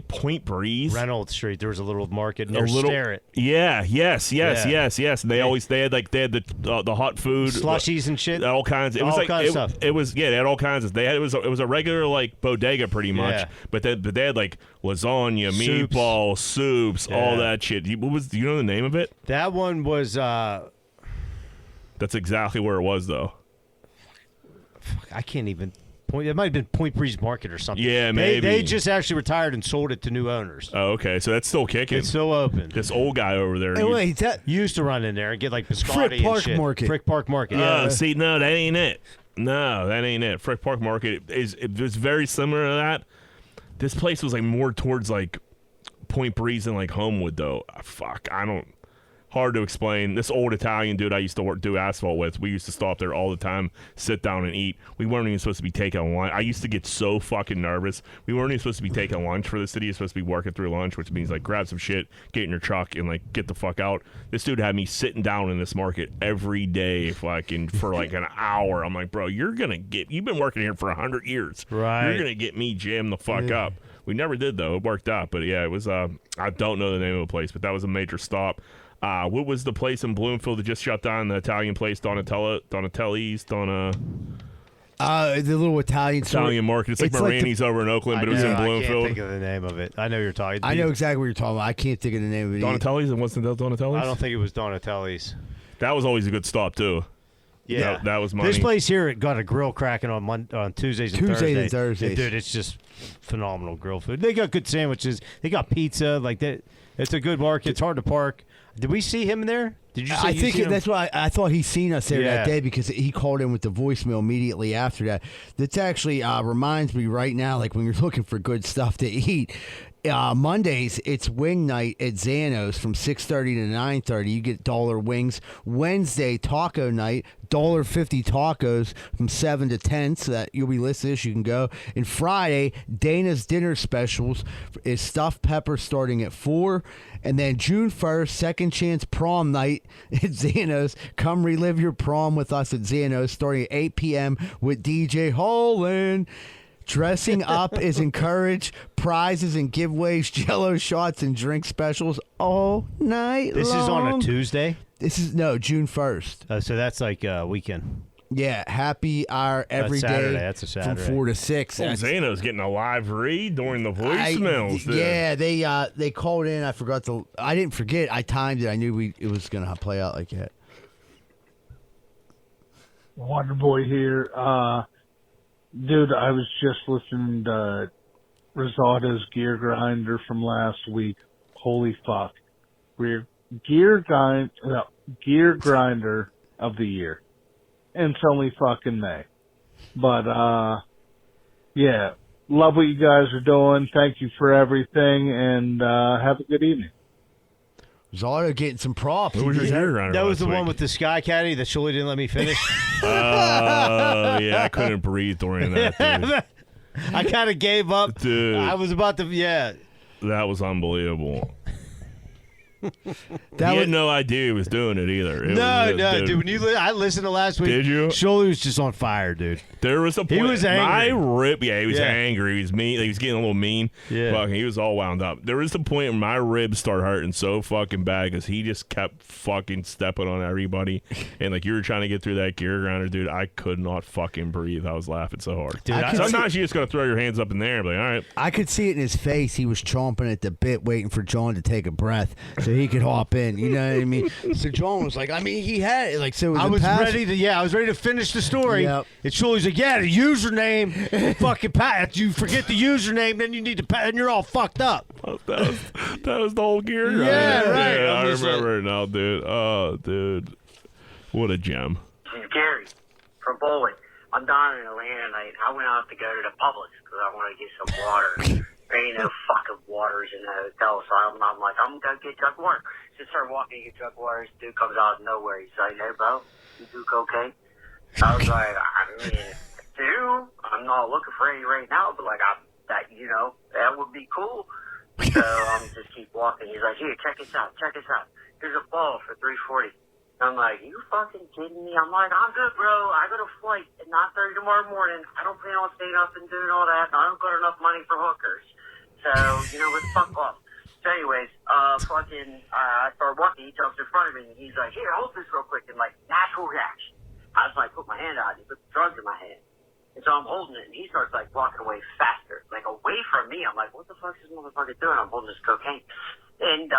Point Breeze.
Reynolds Street. There was a little market near Starrett.
Yeah, yes. And they had the hot food,
slushies and shit,
all kinds. It was
all kinds of stuff.
It was they had all kinds of. It was a regular like bodega pretty much. Yeah. But they had like lasagna, meatballs, soups, all that shit. Do you know the name of it?
That one was.
That's exactly where it was though.
I can't even. It might have been Point Breeze Market or something.
Yeah, maybe.
They just actually retired and sold it to new owners.
Oh, okay. So that's still kicking.
It's still open.
This old guy over there.
Hey, wait,
used to run in there and get like biscotti
Frick Park
and shit.
Market.
Frick Park Market.
Yeah. See, no, that ain't it. No, that ain't it. Frick Park Market it was very similar to that. This place was like more towards like Point Breeze and like Homewood though. Fuck, I don't. Hard to explain. This old Italian dude I used to do asphalt with, we used to stop there all the time, sit down and eat. We weren't even supposed to be taking lunch. I used to get so fucking nervous. We weren't even supposed to be taking lunch for the city. You're supposed to be working through lunch, which means like grab some shit, get in your truck, and like get the fuck out. This dude had me sitting down in this market every day fucking for like an hour. I'm like, bro, you've been working here for 100 years.
Right.
You're gonna get me jammed the fuck up. We never did though. It worked out. But yeah, it was I don't know the name of the place, but that was a major stop. What was the place in Bloomfield that just shut down? The Italian place, Donatelli's,
the little Italian
market. It's like Marini's over in Oakland, but it was in Bloomfield.
I can't think of the name of it. I know you're talking.
I know exactly what you're talking about. I can't think of the name of it.
Donatelli's, and wasn't that Donatelli's?
I don't think it was Donatelli's.
That was always a good stop too.
Yeah,
that was money.
This place here got a grill cracking on Tuesdays and Thursdays. Dude, it's just phenomenal grill food. They got good sandwiches. They got pizza. Like that. It's a good market. It's hard to park. Did we see him in there? Did you say
I think that's why I thought he seen us there that day because he called in with the voicemail immediately after that. That actually reminds me right now, like when you're looking for good stuff to eat. Mondays, it's wing night at Zano's from 6:30 to 9:30. You get dollar wings. Wednesday, taco night, $1.50 tacos from 7 to 10, so that you'll be listening to this. You can go. And Friday, Dana's dinner specials is stuffed pepper starting at 4. And then June 1st, second chance prom night at Zano's. Come relive your prom with us at Zano's starting at 8 p.m. with DJ Holland. Dressing up is encouraged. Prizes and giveaways, Jello shots and drink specials all night
This
long.
is on a Tuesday?
This is, June 1st.
So that's like a weekend.
Yeah, happy hour every day.
Saturday. That's a Saturday.
From 4 to 6.
Zano's getting a live read during the voicemails.
Yeah, they called in. I didn't forget. I timed it. I knew it was going to play out like that.
Wonder Boy here. Dude, I was just listening to Rosato's Gear Grinder from last week. Holy fuck. We're Gear Grinder of the year. And it's only fucking May. But, yeah. Love what you guys are doing. Thank you for everything. And have a good evening.
Rosato getting some props.
Who was your gear grinder?
That was the one with the Sky Caddy that Shirley didn't let me finish.
Oh, yeah, I couldn't breathe during that, dude.
I kind of gave up.
Dude.
I was about to,
That was unbelievable.
He
had no idea he was doing it either.
Dude. I listened to last week.
Did you?
Shirley was just on fire, dude.
There was a point.
He was angry.
My rib, he was angry. He was mean. He was getting a little mean.
Yeah.
Fucking, he was all wound up. There was a point where my ribs started hurting so fucking bad because he just kept fucking stepping on everybody. And like you were trying to get through that gear grinder, dude. I could not fucking breathe. I was laughing so hard.
Dude,
sometimes you just gotta throw your hands up in the air and be like, all right.
I could see it in his face. He was chomping at the bit, waiting for John to take a breath so he could hop in. You know what I mean? So John was like, he had it. Like, so it was
I was ready to finish the story.
Yep.
And Shirley's like, the username. Fucking Pat. You forget the username, then you need to and you're all fucked up.
That was the whole gear grinder.
Yeah, right.
Yeah, I remember it now, dude. Oh, dude. What a gem.
Gary from Bowling. I'm down in Atlanta tonight. I went out to go to the Publix because I wanted to get some water. There ain't no fucking waters in the hotel, so I'm like, I'm going to get jug water. Just start walking to get jug water. This dude comes out of nowhere. He's like, hey, bro, you do cocaine? I was like, I'm not looking for any right now, but like, that would be cool. So I'm just keep walking. He's like, here, check this out. Here's a ball for $3.40. I'm like, you fucking kidding me? I'm like, I'm good, bro. I got a flight at 9:30 tomorrow morning. I don't plan on staying up and doing all that. I don't got enough money for hookers. So, let's fuck off. So anyways, I start walking. He jumps in front of me, and he's like, here, hold this real quick. And like, natural reaction. I was like, put my hand out. He put the drugs in my hand. And so I'm holding it, and he starts like walking away faster, like away from me. I'm like, what the fuck is this motherfucker doing? I'm holding this cocaine. And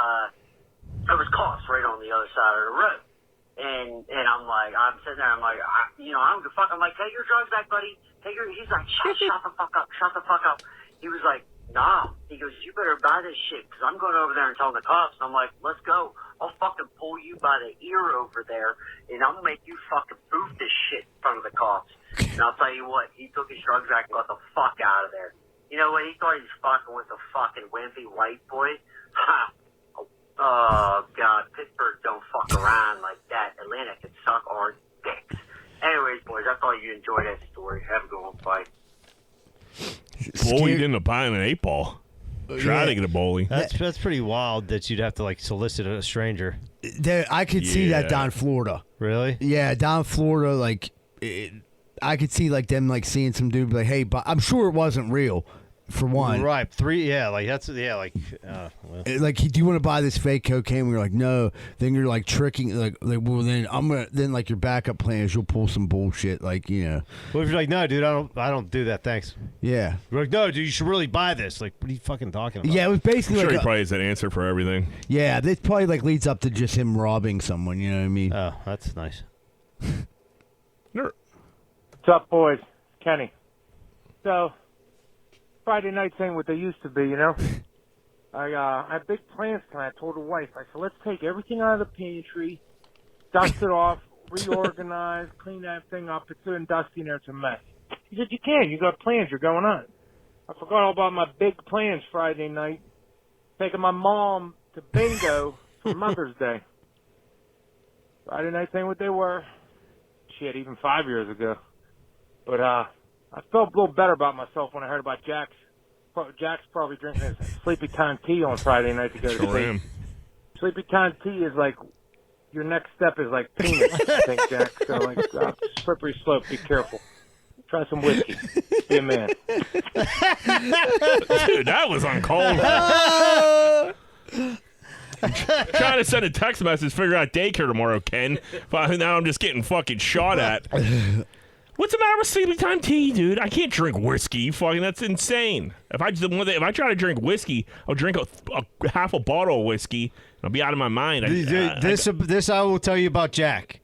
there was cops right on the other side of the road. And I'm like, I'm sitting there, I'm like, I don't give a fuck. I'm like, take your drugs back, buddy. He's like, shut the fuck up. He was like, nah. He goes, you better buy this shit, because I'm going over there and telling the cops. And I'm like, let's go. I'll fucking pull you by the ear over there, and I'll make you fucking prove this shit in front of the cops. And I'll tell you what, he took his drugs back and got the fuck out of there. You know what? He thought he was fucking with a fucking wimpy white boy. Ha! Oh, God, Pittsburgh don't fuck around like that. Atlanta can suck our dicks. Anyways, boys, I thought you'd enjoy that story. Have a good one. Bye.
Bullied into buying an 8-ball. Try to get a bully.
That's pretty wild that you'd have to, like, solicit a stranger.
I could see that down in Florida.
Really?
Yeah, down in Florida, like, I could see, like, them, like, seeing some dude be like, hey, but I'm sure it wasn't real. For one,
right?
Like, do you want to buy this fake cocaine? We're like, no. Then you're like tricking, like, well, then like your backup plan is you'll pull some bullshit, like,
Well, if you're like, no, dude, I don't do that, thanks.
Yeah.
We're like, no, dude, you should really buy this. Like, what are you fucking talking about?
Yeah, it was basically
I'm sure
like
he probably has that answer for everything.
Yeah, this probably like leads up to just him robbing someone. You know what I mean?
Oh, that's nice.
What's up, boys? Kenny. So. Friday nights ain't what they used to be, I had big plans tonight. I told the wife, I said, let's take everything out of the pantry dust it off, reorganize, clean that thing up. It's so dusty in there, it's a mess. He said, you can. You got plans. You're going on. I forgot all about my big plans Friday night. Taking my mom to bingo for Mother's Day. Friday night saying what they were. Shit, even 5 years ago. But I felt a little better about myself when I heard about Jack's probably drinking his Sleepy Time tea on Friday night to go to sleep. Sleepy Time tea is like, your next step is like penis, I think, Jack. So, like, slippery slope. Be careful. Try some whiskey. Be a man.
Dude, that was uncalled. Trying to send a text message, figure out daycare tomorrow, Ken. But now I'm just getting fucking shot at. What's the matter with Sleepy Time tea, dude? I can't drink whiskey. Fucking, that's insane. If I try to drink whiskey, I'll drink a half a bottle of whiskey. I'll be out of my mind.
This I will tell you about Jack.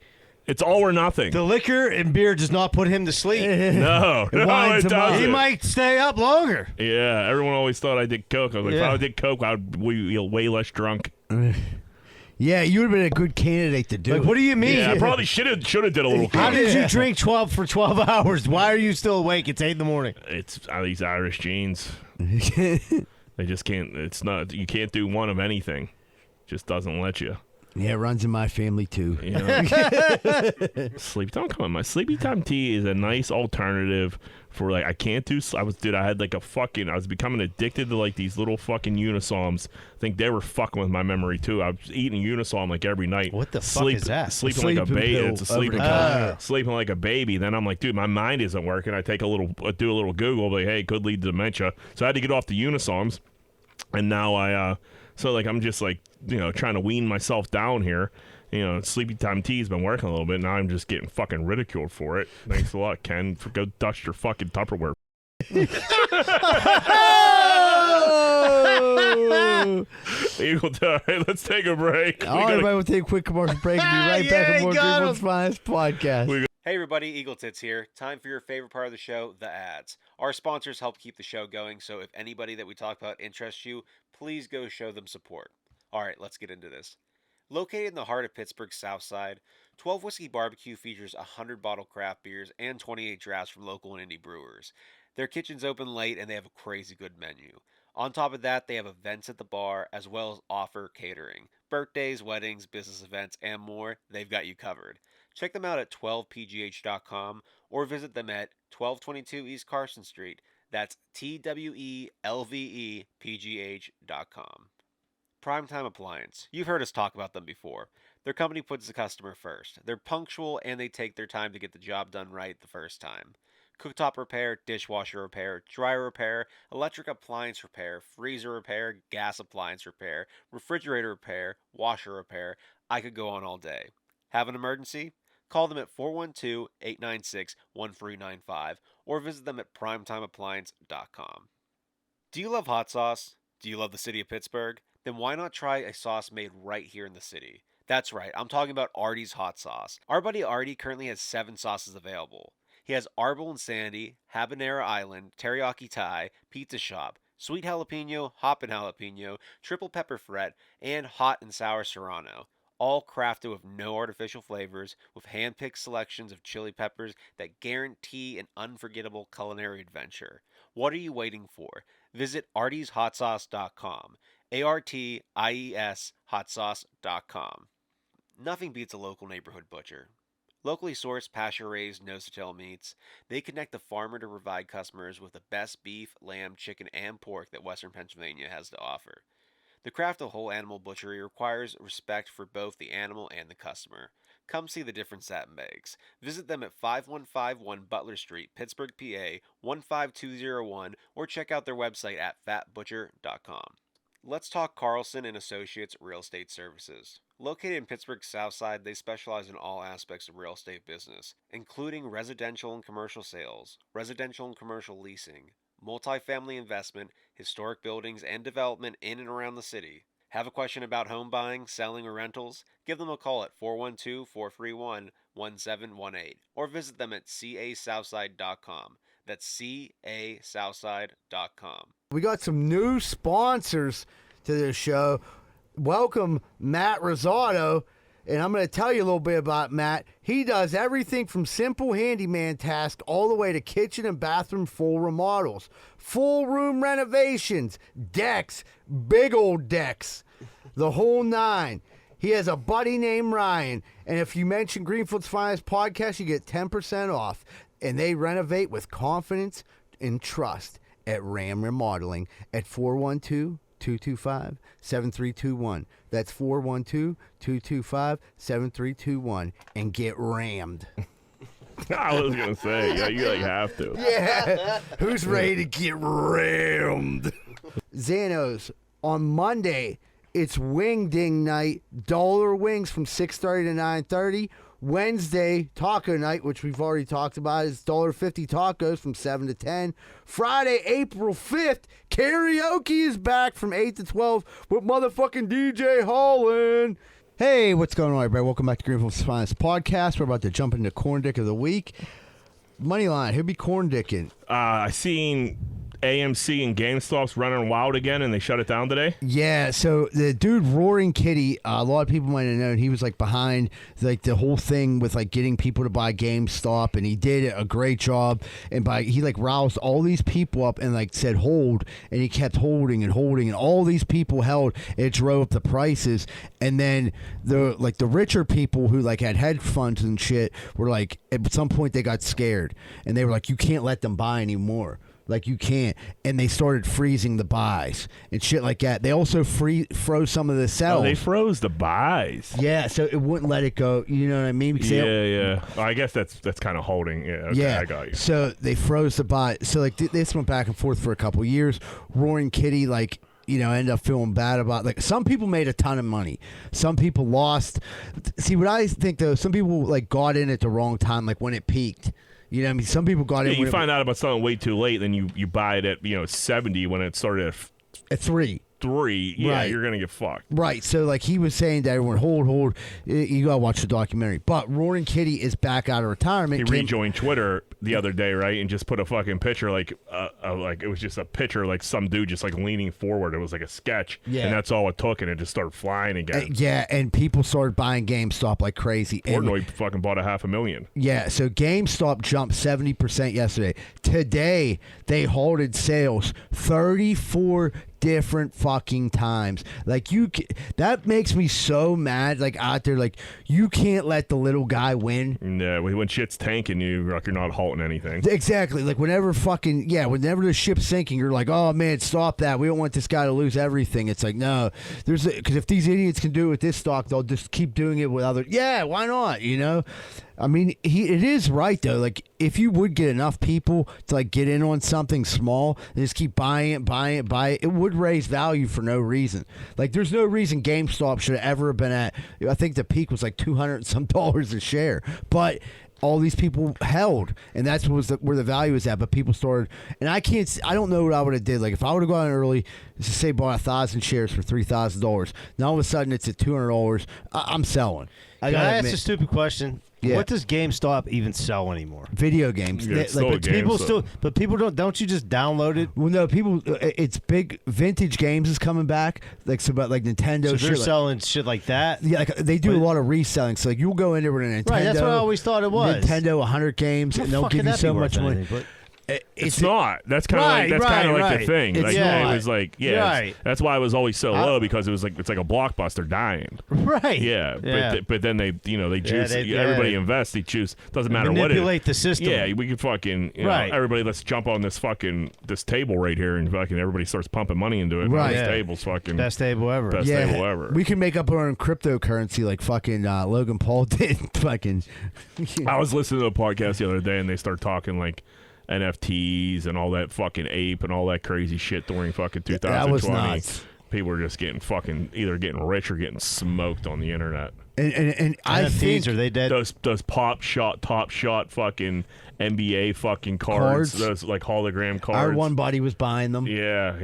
It's all or nothing.
The liquor and beer does not put him to sleep.
No, it doesn't.
He might stay up longer.
Yeah, everyone always thought I did coke. I was like, if I did coke, I'd be way less drunk.
Yeah, you would have been a good candidate to do it.
What do you mean?
Yeah, I probably should have did a little coke.
How did you drink 12 for 12 hours? Why are you still awake? It's 8 in the morning.
It's these Irish genes. They just can't. It's not. You can't do one of anything. Just doesn't let you.
Yeah, it runs in my family too.
You know? Don't come on. My Sleepy Time tea is a nice alternative for like I can't do. I had like I was becoming addicted to like these little fucking Unisoms. I think they were fucking with my memory too. I was eating Unisom like every night.
What the fuck is that?
Sleeping like a baby. It's a sleeping pill. Sleeping like a baby. Then I'm like, dude, my mind isn't working. I do a little Google, like, hey, could lead to dementia. So I had to get off the Unisoms, and now so like I'm just like, you know, trying to wean myself down here. You know, Sleepy Time tea's been working a little bit. Now I'm just getting fucking ridiculed for it. Thanks a lot, Ken. Go dust your fucking Tupperware. Eagle, all right, let's take a break.
All right, everybody, we'll take a quick commercial break and be right back on more Greenwood's Finest podcast.
Hey everybody, Eagle Tits here. Time for your favorite part of the show, the ads. Our sponsors help keep the show going, so if anybody that we talk about interests you, please go show them support. All right, let's get into this. Located in the heart of Pittsburgh's South Side, 12 Whiskey Barbecue features 100 bottle craft beers and 28 drafts from local and indie brewers. Their kitchen's open late and they have a crazy good menu. On top of that, they have events at the bar as well as offer catering. Birthdays, weddings, business events, and more, they've got you covered. Check them out at 12pgh.com or visit them at 1222 East Carson Street. That's TWELVEPGH.com. Primetime Appliance. You've heard us talk about them before. Their company puts the customer first. They're punctual and they take their time to get the job done right the first time. Cooktop repair, dishwasher repair, dryer repair, electric appliance repair, freezer repair, gas appliance repair, refrigerator repair, washer repair. I could go on all day. Have an emergency? Call them at 412-896-1395 or visit them at primetimeappliance.com. Do you love hot sauce? Do you love the city of Pittsburgh? Then why not try a sauce made right here in the city? That's right, I'm talking about Artie's Hot Sauce. Our buddy Artie currently has 7 sauces available. He has Arbol and Sandy, Habanero Island, Teriyaki Thai, Pizza Shop, Sweet Jalapeno, Hoppin' Jalapeno, Triple Pepper Fret, and Hot and Sour Serrano. All crafted with no artificial flavors, with hand-picked selections of chili peppers that guarantee an unforgettable culinary adventure. What are you waiting for? Visit artieshotsauce.com. ARTIES hotsauce.com. Nothing beats a local neighborhood butcher. Locally sourced, pasture-raised, nose-to-tail meats, they connect the farmer to provide customers with the best beef, lamb, chicken, and pork that Western Pennsylvania has to offer. The craft of whole animal butchery requires respect for both the animal and the customer. Come see the difference that makes. Visit them at 5151 Butler Street, Pittsburgh, PA 15201, or check out their website at fatbutcher.com. Let's talk Carlson and Associates Real Estate Services. Located in Pittsburgh's South Side, they specialize in all aspects of real estate business, including residential and commercial sales, residential and commercial leasing, multifamily investment, historic buildings, and development in and around the city. Have a question about home buying, selling, or rentals? Give them a call at 412-431-1718 or visit them at casouthside.com. That's casouthside.com.
We got some new sponsors to this show. Welcome, Matt Rosado. And I'm going to tell you a little bit about Matt. He does everything from simple handyman tasks all the way to kitchen and bathroom full remodels, full room renovations, decks, big old decks, the whole nine. He has a buddy named Ryan, and if you mention Greenfield's Finest Podcast, you get 10% off. And they renovate with confidence and trust at Ram Remodeling at 412-225-7321. That's 412-225-7321. And get rammed.
I was going to say, yeah, you have to.
Yeah. Who's ready to get rammed? Xanos, on Monday, it's Wing Ding Night. Dollar wings from 6:30 to 9:30. Wednesday, taco night, which we've already talked about, is $1.50 tacos from 7 to 10. Friday, April 5th, karaoke is back from 8 to 12 with motherfucking DJ Holland. Hey, what's going on, everybody? Welcome back to Greenfield's Finest Podcast. We're about to jump into Corn Dick of the Week. Moneyline, who'd be Corn Dicking?
I seen AMC and GameStop's running wild again, and they shut it down today.
Yeah, so the dude Roaring Kitty, a lot of people might have known he was like behind like the whole thing with like getting people to buy GameStop, and he did a great job. And he like roused all these people up and like said hold, and he kept holding and holding, and all these people held. It drove up the prices, and then the richer people who like had hedge funds and shit were like at some point they got scared, and they were like, you can't let them buy anymore. Like, you can't. And they started freezing the buys and shit like that. They also froze some of the sells.
Oh, they froze the buys.
Yeah, so it wouldn't let it go. You know what I mean? Because
yeah. Well, I guess that's kind of holding. Yeah, okay,
yeah.
I got you.
So they froze the buy. So, like, this went back and forth for a couple years. Roaring Kitty, like, ended up feeling bad about, like, some people made a ton of money. Some people lost. See, what I think, though, some people, like, got in at the wrong time, like, when it peaked. You know what I mean? Some people got in.
You find out about something way too late, then you buy it at 70 when it started
at 3.
Yeah,
right.
You're gonna get fucked.
Right. So like he was saying to everyone, hold. You gotta watch the documentary. But Roaring Kitty is back out of retirement.
He rejoined Twitter the other day, right, and just put a fucking picture like it was just a picture like some dude just like leaning forward. It was like a sketch, and that's all it took, and it just started flying again.
Yeah, and people started buying GameStop like crazy.
Portnoy fucking bought $500,000.
Yeah, so GameStop jumped 70% yesterday. Today they halted sales 34 different fucking times. Like that makes me so mad. Like out there, like you can't let the little guy win.
Yeah, when shit's tanking, you're not halting anything.
Exactly. Like whenever the ship's sinking, you're like, oh man, stop that. We don't want this guy to lose everything. It's like no, because if these idiots can do it with this stock, they'll just keep doing it with other. Yeah, why not? I mean, it is right though. Like, if you would get enough people to like get in on something small and just keep buying it, it would raise value for no reason. Like, there's no reason GameStop should have ever been at. I think the peak was like $200 and some a share, but all these people held, and that's where the value is at. But people started, and I don't know what I would have did. Like if I would have gone early, just say bought 1,000 shares for $3,000. Now all of a sudden it's at $200. I'm selling.
Can I ask a stupid question?
Yeah.
What does GameStop even sell anymore?
Video games.
Yeah,
People don't you just download it?
Well, no, people. It's big. Vintage games is coming back. Like like Nintendo.
So they're
shit,
selling shit like that.
Yeah, like they do a lot of reselling. So like you'll go in there with a Nintendo.
Right, that's what I always thought it was.
Nintendo 100 games, and they'll give you so much money.
It's not. That's kind of like the thing.
It's
like
not.
it was like that's why it was always so low, because it's like a blockbuster dying.
Right.
Yeah. But then they choose. Everybody invests. They choose. Doesn't matter what it is.
Manipulate the system.
Yeah, we could fucking everybody. Let's jump on this table right here, and fucking everybody starts pumping money into it.
Right.
This table's fucking
best table ever.
Best table ever.
We can make up our own cryptocurrency like fucking Logan Paul did. Fucking.
I was listening to a podcast the other day, and they start talking like NFTs and all that fucking ape and all that crazy shit during fucking 2020.
That was nuts.
People were just getting fucking either getting rich or getting smoked on the internet.
And I
NFTs,
think
are they dead?
Those top shot fucking NBA fucking
Cards?
those like hologram cards.
Our one buddy was buying them.
Yeah,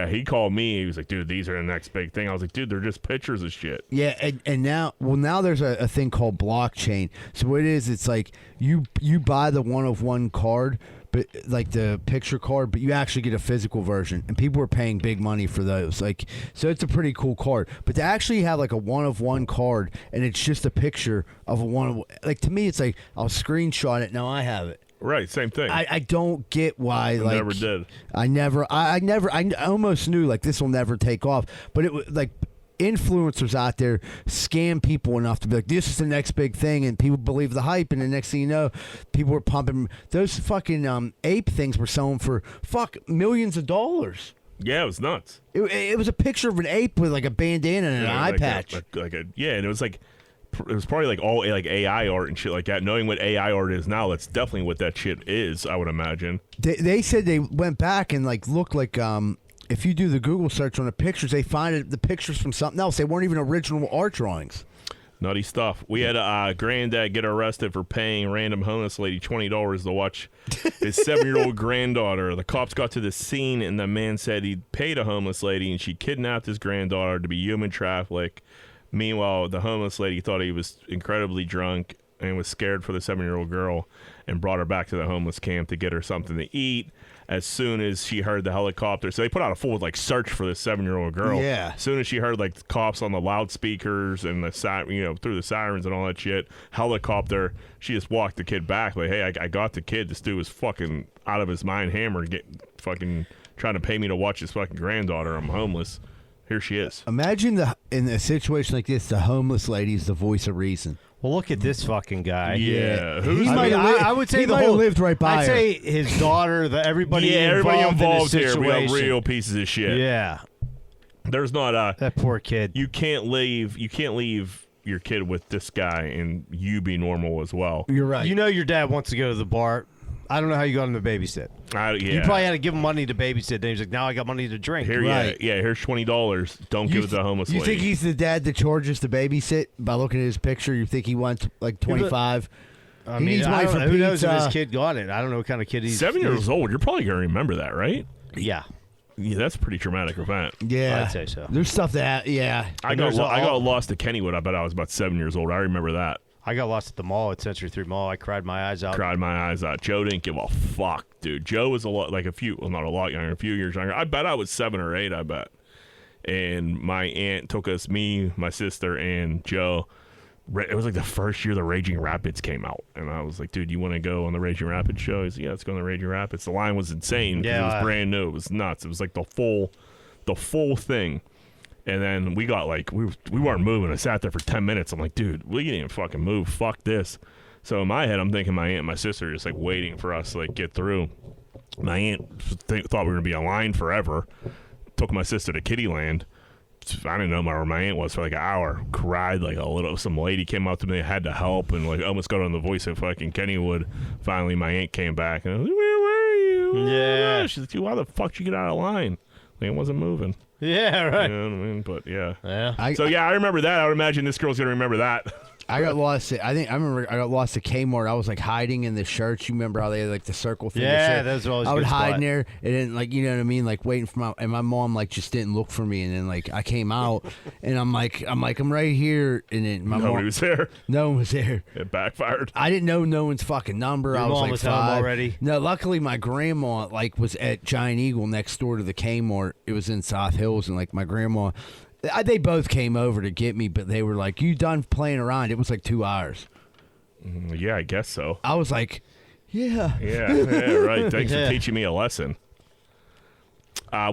he called me. He was like, dude, these are the next big thing. I was like, dude, they're just pictures of shit.
Yeah, and now there's a thing called blockchain. So what it is, it's like you buy the one of one card, but like the picture card, but you actually get a physical version, and people are paying big money for those. Like, so it's a pretty cool card. But to actually have like a one of one card, and it's just a picture of a one of, like, to me, it's like I'll screenshot it. Now I have it.
Right, same thing.
I don't get why. Like,
never did.
I almost knew like this will never take off, but it was like influencers out there scam people enough to be like, this is the next big thing, and people believe the hype, and the next thing you know, people were pumping those fucking ape things were selling for millions of dollars.
Yeah, it was nuts.
It was a picture of an ape with like a bandana and an eye
like
patch.
and it was like, it was probably like all like AI art and shit like that. Knowing what AI art is now, that's definitely what that shit is, I would imagine.
They said they went back and like looked like if you do the Google search on the pictures, they find the pictures from something else. They weren't even original art drawings.
Nutty stuff. We had a granddad get arrested for paying random homeless lady $20 to watch his 7-year-old granddaughter. The cops got to the scene, and the man said he'd paid a homeless lady, and she kidnapped his granddaughter to be human trafficked. Meanwhile, the homeless lady thought he was incredibly drunk and was scared for the 7-year-old girl and brought her back to the homeless camp to get her something to eat. As soon as she heard the helicopter, so they put out a full like search for this 7-year-old girl.
Yeah.
As soon as she heard like the cops on the loudspeakers and the through the sirens and all that shit, helicopter, she just walked the kid back like, hey, I got the kid. This dude was fucking out of his mind, hammered, fucking trying to pay me to watch his fucking granddaughter. I'm homeless. Here she is.
Imagine in a situation like this, the homeless lady is the voice of reason.
Well, look at this fucking guy.
Yeah.
He
I
might
mean,
have
I would say
he
the
might have
whole
lived right by
I'd
her.
say his daughter, everybody
everybody
involved in
here.
this
We got
situation.
real pieces of shit.
Yeah,
There's not a.
that poor kid.
You can't leave your kid with this guy and you be normal as well.
You're right.
You know your dad wants to go to the bar. I don't know how you got him to babysit.
Yeah.
You probably had to give him money to babysit. Then he's like, now I got money to drink.
Here,
Right.
here's $20. Don't give it to the homeless
You
lady.
think he's the dad that charges to babysit? By looking at his picture, you think he wants like 25?
I
He
mean,
needs money for
who knows if
pizza.
his kid got it? I don't know what kind of kid he's.
7 years old. You're probably gonna remember that, right?
Yeah,
Yeah, that's a pretty traumatic event.
Yeah,
I'd say so.
There's stuff that
I got lost to Kennywood. I bet I was about 7 years old. I remember that.
I got lost at the mall at Century 3 Mall. I cried my eyes out.
Cried my eyes out. Joe didn't give a fuck, dude. Joe was not a lot younger, a few years younger. I bet I was 7 or 8. I bet. And my aunt took us, me, my sister, and Joe. It was like the first year the Raging Rapids came out, and I was like, "Dude, you want to go on the Raging Rapids show?" He's like, "Yeah, let's go on the Raging Rapids." The line was insane because it was brand new. It was nuts. It was like the full thing. And then we got like we weren't moving. I sat there for 10 minutes. I'm like, "Dude, we can't even fucking move. Fuck this." So in my head, I'm thinking my aunt and my sister are just like waiting for us to like get through. My aunt thought we were gonna be in line forever. Took my sister to Kittyland. I didn't know where my aunt was for like an hour. Cried like a little. Some lady came up to me, had to help, and like almost got on the voice of fucking Kennywood. Finally, my aunt came back and I was like, "Where were you?"
Yeah.
She's like, "Why the fuck did you get out of line?" Like, it wasn't moving.
Yeah, right.
You know what I mean? But yeah.
Yeah.
I remember that. I would imagine this girl's gonna remember that.
I got lost. I remember I got lost at Kmart. I was like hiding in the shirts. You remember how they had like the circle thing?
Yeah, that was always a
I would
good
hide
spot.
in there, and then like you know what I mean, like waiting for my mom like just didn't look for me, and then like I came out, and I'm right here, and then my
Nobody
mom
was there.
no one was there.
It backfired.
I didn't know no one's fucking number.
Your
I was
mom
like
was home
5.
already?
No, luckily my grandma like was at Giant Eagle next door to the Kmart. It was in South Hills, and like my grandma, they both came over to get me, but they were like, "You done playing around?" It was like 2 hours.
Yeah, I guess so.
I was like, "Yeah."
Yeah, right. Thanks for teaching me a lesson.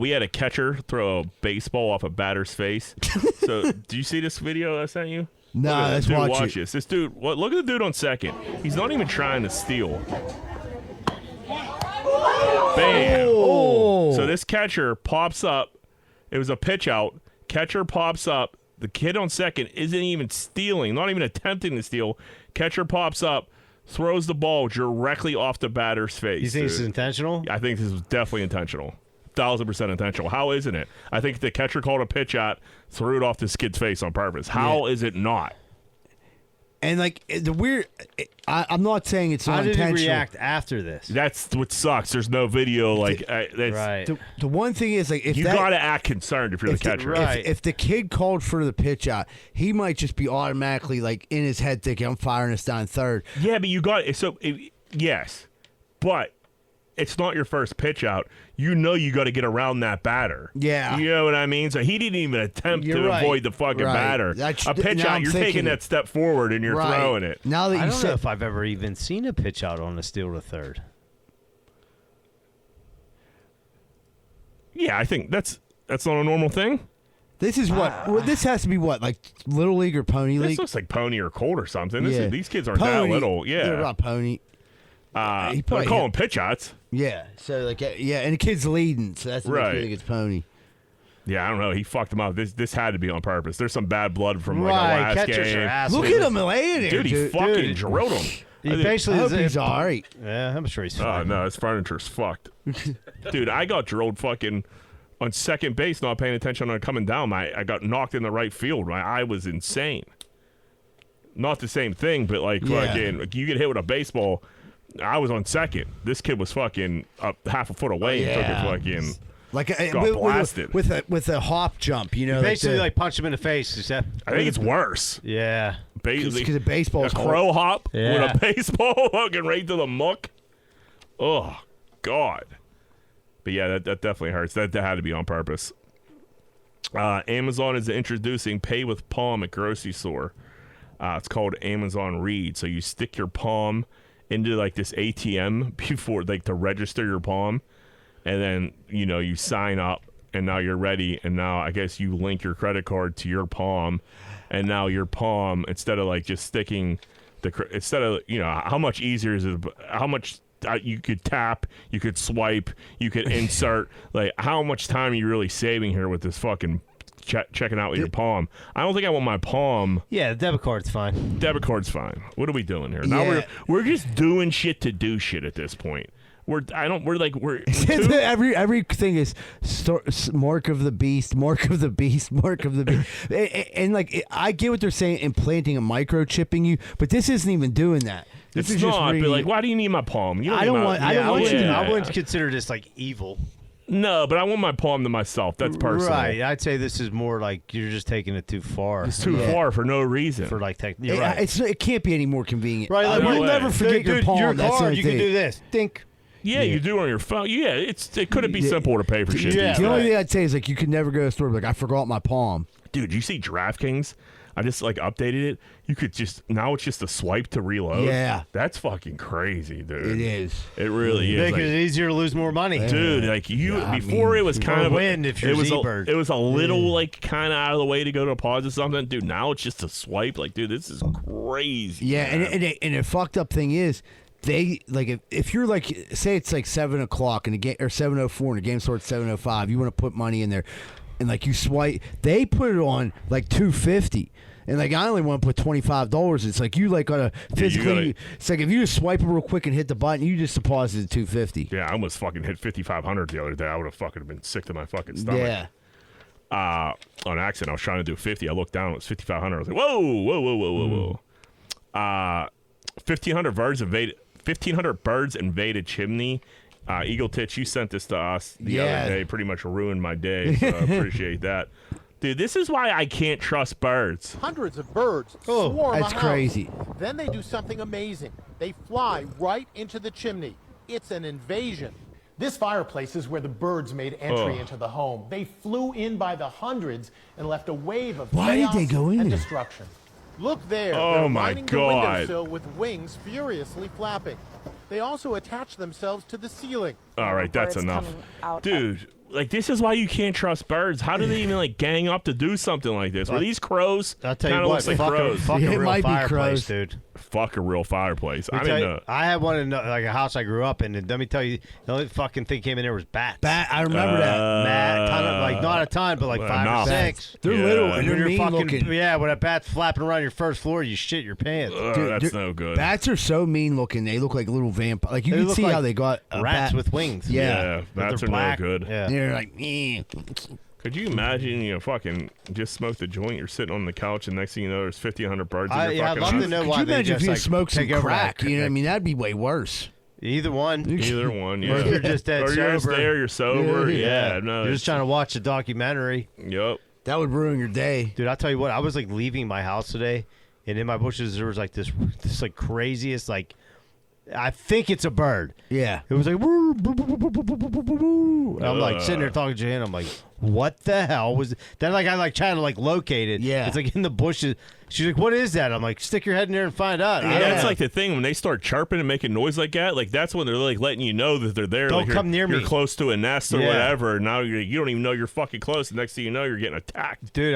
We had a catcher throw a baseball off a batter's face. So, do you see this video I sent you?
No,
Look at
let's
this dude,
watch
watch
it.
this. This dude, look at the dude on second. He's not even trying to steal. Bam.
Oh.
So this catcher pops up. It was a pitch out. Catcher pops up. The kid on second isn't even stealing, not even attempting to steal. Catcher pops up, throws the ball directly off the batter's face.
You think this is
dude.
intentional?
I think this was definitely intentional. 1,000% intentional. How isn't it? I think the catcher called a pitch out, threw it off this kid's face on purpose. How is it not?
And like the weird, I'm not saying it's
How
not
did he
intentional.
react after this?
That's what sucks. There's no video. Like, that's,
Right.
The one thing is like if
you
that,
gotta act concerned if you're the catcher.
right.
if the kid called for the pitch out, he might just be automatically like in his head thinking, "I'm firing this down third."
Yeah, but you got yes, but it's not your first pitch out. You know you got to get around that batter.
Yeah.
You know what I mean? So he didn't even attempt
You're
to
right.
avoid the fucking
Right.
batter.
That's-
A pitch
now
out,
I'm
you're
thinking
taking
it.
that step forward and you're
Right.
throwing it.
Now that
I
you
don't know
said,
if I've ever even seen a pitch out on a steal to third.
Yeah, I think that's not a normal thing.
this is what this has to be what like little league or pony
This
league.
looks like pony or colt or something.
Yeah.
These kids aren't that
Pony.
little.
They're
Yeah.
not pony. He
They're
probably
calling pitch outs.
Yeah, so like yeah, and the kid's leading, so that's what makes
Right.
me think it's pony.
Yeah, I don't know. He fucked him up. This had to be on purpose. There's some bad blood from like a
Right,
last
catchers
game.
are assholes.
Look at him laying there,
Dude, he fucking drilled him.
He
I think-
I
basically
hope
is
he's all right.
Yeah, I'm sure he's
Oh
fine.
no, his furniture's fucked. Dude, I got drilled fucking on second base, not paying attention on coming down. I got knocked in the right field. My eye was insane. Not the same thing, but like
Yeah.
fucking, like you get hit with a baseball. I was on second. This kid was fucking up half a foot away and took
Yeah.
it fucking.
Like
Got blasted.
with a hop jump, you know.
Basically,
the-
like punch him in the face. Is that?
I think it's worse.
Yeah.
because the baseball's
a crow hop
Yeah.
with a baseball fucking right to the muck. Oh God. But yeah, that definitely hurts. That had to be on purpose. Amazon is introducing pay with palm at grocery store. It's called Amazon Read. So you stick your palm into like this ATM before like to register your palm, and then you sign up, and now you're ready. And now I guess you link your credit card to your palm, and now your palm, instead of like just sticking instead of how much easier is it? How much you could tap, you could swipe, you could insert. Like how much time are you really saving here with this fucking checking out with your palm? I don't think I want my palm.
Yeah, the debit card's fine.
Debit card's fine. What are we doing here? Now
Yeah.
we're just doing shit to do shit at this point. We're
Everything is mark of the beast, mark of the beast, mark of the beast, and like I get what they're saying, implanting a microchipping you, but this isn't even doing that. This
It's
is just
not, but
reading-
like, why do you need my palm? You
I
need
don't
my-
want- I don't
I
want
wouldn't,
you to-
I wouldn't consider this like evil.
No, but I want my palm to myself. That's personal.
Right. I'd say this is more like you're just taking it too far.
It's too far for no reason.
For like you're right.
it can't be any more convenient.
Right, like,
you'll
way.
never forget your
Dude,
palm.
your
That's the
card,
only
you can
thing.
do this. Think.
yeah, you do on your phone. Yeah, it couldn't be simple to pay for shit.
Yeah.
these
The only
days.
thing I'd say is like you could never go to a store like I forgot my palm.
Dude, you see DraftKings? I just like updated it. You could now it's just a swipe to reload.
Yeah.
That's fucking crazy, dude.
It is.
It really is.
Make
Like,
it easier to lose more money.
dude, like you
Yeah, I
before
mean,
it was kind
or
of
win if you're
it was
Z-Bird.
it was a little like kind of out of the way to go to pause or something. Dude, now it's just a swipe. Like, dude, this is crazy.
Yeah,
man.
and the fucked up thing is they like if you're like say it's like 7:00 and the game or 7:04 and the game starts 7:05, you want to put money in there, and like you swipe, they put it on like $2.50. And like I only want to put $25. It's like you like gotta physically. It's like if you just swipe it real quick and hit the button, you just deposited $2.50.
Yeah, I almost fucking hit 5,500 the other day. I would have fucking been sick to my fucking stomach.
Yeah.
On accident, I was trying to do 50. I looked down, it was 5,500. I was like, whoa. 1,500 birds invaded chimney. Eagle Tits, you sent this to us the other day. Pretty much ruined my day, so I appreciate that. Dude, this is why I can't trust birds.
Hundreds of birds
Oh,
swarm a
that's
house.
crazy.
Then they do something amazing. They fly right into the chimney. It's an invasion. This fireplace is where the birds made entry into the home. They flew in by the hundreds and left a wave of
Why did
chaos
they go in
and
there?
destruction. Look there.
Oh,
They're
my
lining
God.
the windowsill with wings furiously flapping. They also attach themselves to the ceiling.
All right, that's
Birds
enough.
coming out
Dude, like, this is why you can't trust birds. How do they even, like, gang up to do something like this? Were these crows?
I'll tell you
Kinda
what,
looks like
fuck
crows.
a
It
real
might be
fireplace,
crows.
dude.
Fuck a real fireplace. I
Let me
didn't
tell you,
know.
I had one in like a house I grew up in, and let me tell you, the only fucking thing came in there was bats.
I remember that.
Kind of like not a ton, but like 5
enough.
or 6.
They're
Yeah.
little
And
and
when
they're
you're
mean
fucking,
looking.
yeah, when a bat's flapping around your first floor, you shit your pants.
Dude,
That's
they're-
no good.
Bats are so mean looking. They look like little vampires. Like you
They
can
look
see
like
how they got a
Rats
bat.
with wings.
Yeah.
Yeah,
But
bats
they're
are
black.
no good.
Yeah.
They're like, eh.
Could you imagine, fucking just smoked a joint, you're sitting on the couch, and next thing you know, there's 1,500 birds in your
I'd
fucking
love
house?
to know
Could
why
you
they
imagine
just
if you
like
smoked some
take over
crack?
that-
You know what I mean? That'd be way worse.
Either one.
Either one, yeah.
Or you're just dead
or you're just
sober.
there, you're sober.
Yeah.
Yeah, no.
You're just trying to watch a documentary.
Yep.
That would ruin your day.
Dude, I'll tell you what, I was like leaving my house today, and in my bushes there was like this like craziest, like, I think it's a bird.
Yeah.
It was like, woo, boo, boo, boo, boo, boo, boo, boo, boo, boo. And I'm like sitting there talking to Jan. I'm like, what the hell was then? Like I like trying to like locate it.
Yeah.
It's like in the bushes. She's like, what is that? I'm like, stick your head in there and find out.
Yeah, that's like the thing when they start chirping and making noise like that. Like that's when they're like letting you know that they're there.
Don't
like,
come near me.
You're close to a nest or
Yeah.
whatever. Now you don't even know you're fucking close. The next thing you know, you're getting attacked.
Dude,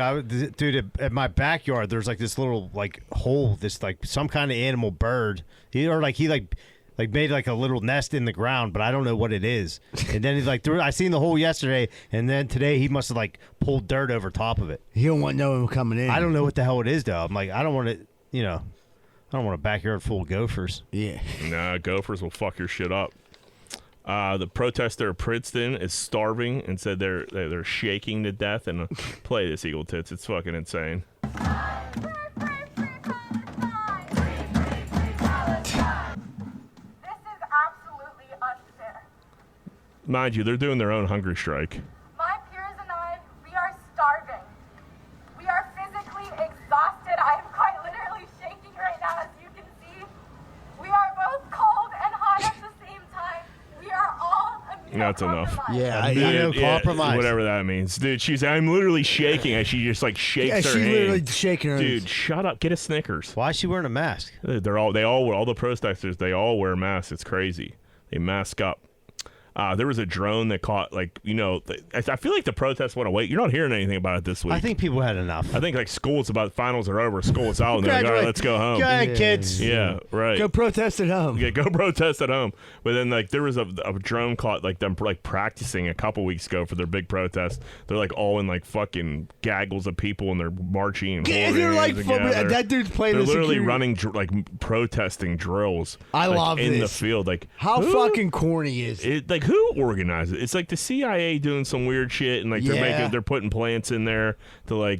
at my backyard, there's like this little like hole, this like some kind of animal bird. He made like a little nest in the ground, but I don't know what it is. And then he's like, I seen the hole yesterday, and then today he must have like pulled dirt over top of it.
He don't want no one coming in.
I don't know what the hell it is though. I'm like, I don't want it. I don't want a backyard full of gophers.
Yeah.
Nah, gophers will fuck your shit up. The protester of Princeton is starving and said they're shaking to death. And play this, Eagle Tits. It's fucking insane. Mind you, they're doing their own hunger strike.
My peers and I, we are starving. We are physically exhausted. I am quite literally shaking right now, as you can see. We are both cold and hot at the same time. We are all
That's enough.
Yeah,
compromise.
Whatever that means. Dude, I'm literally shaking as she just like shakes
Yeah,
her
she's
hand.
literally shaking her.
Dude, shut up. Get a Snickers.
Why is she wearing a mask?
All the protesters, they all wear masks. It's crazy. They mask up. There was a drone that caught, I feel like the protests went away. You're not hearing anything about it this week.
I think people had enough.
I think finals are over. School's out, and they're like, all right, let's go home.
Go ahead, kids.
Yeah, right.
Go protest at home.
Yeah, go protest at home. But then, there was a drone caught, them, practicing a couple weeks ago for their big protest. They're, all in, fucking gaggles of people, and they're marching and
Yeah,
holding
they're
hands together.
that dude's playing.
They're
the
literally
security.
running, protesting drills.
I love
in the
this.
field.
How fucking corny is it?
Who organized it? It's like the CIA doing some weird shit, and
Yeah.
they're putting plants in there to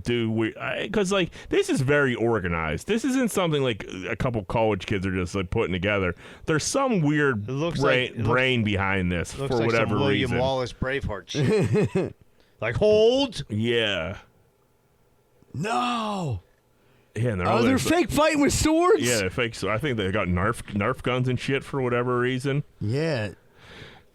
do weird. Because this is very organized. This isn't something a couple college kids are just putting together. There's some weird brain behind this for
Looks like
whatever
some William
reason.
Wallace Braveheart shit. Hold.
Yeah.
No.
Yeah, and
They're fake fighting with swords.
Yeah, they're fake. So I think they got Nerf guns and shit for whatever reason.
Yeah.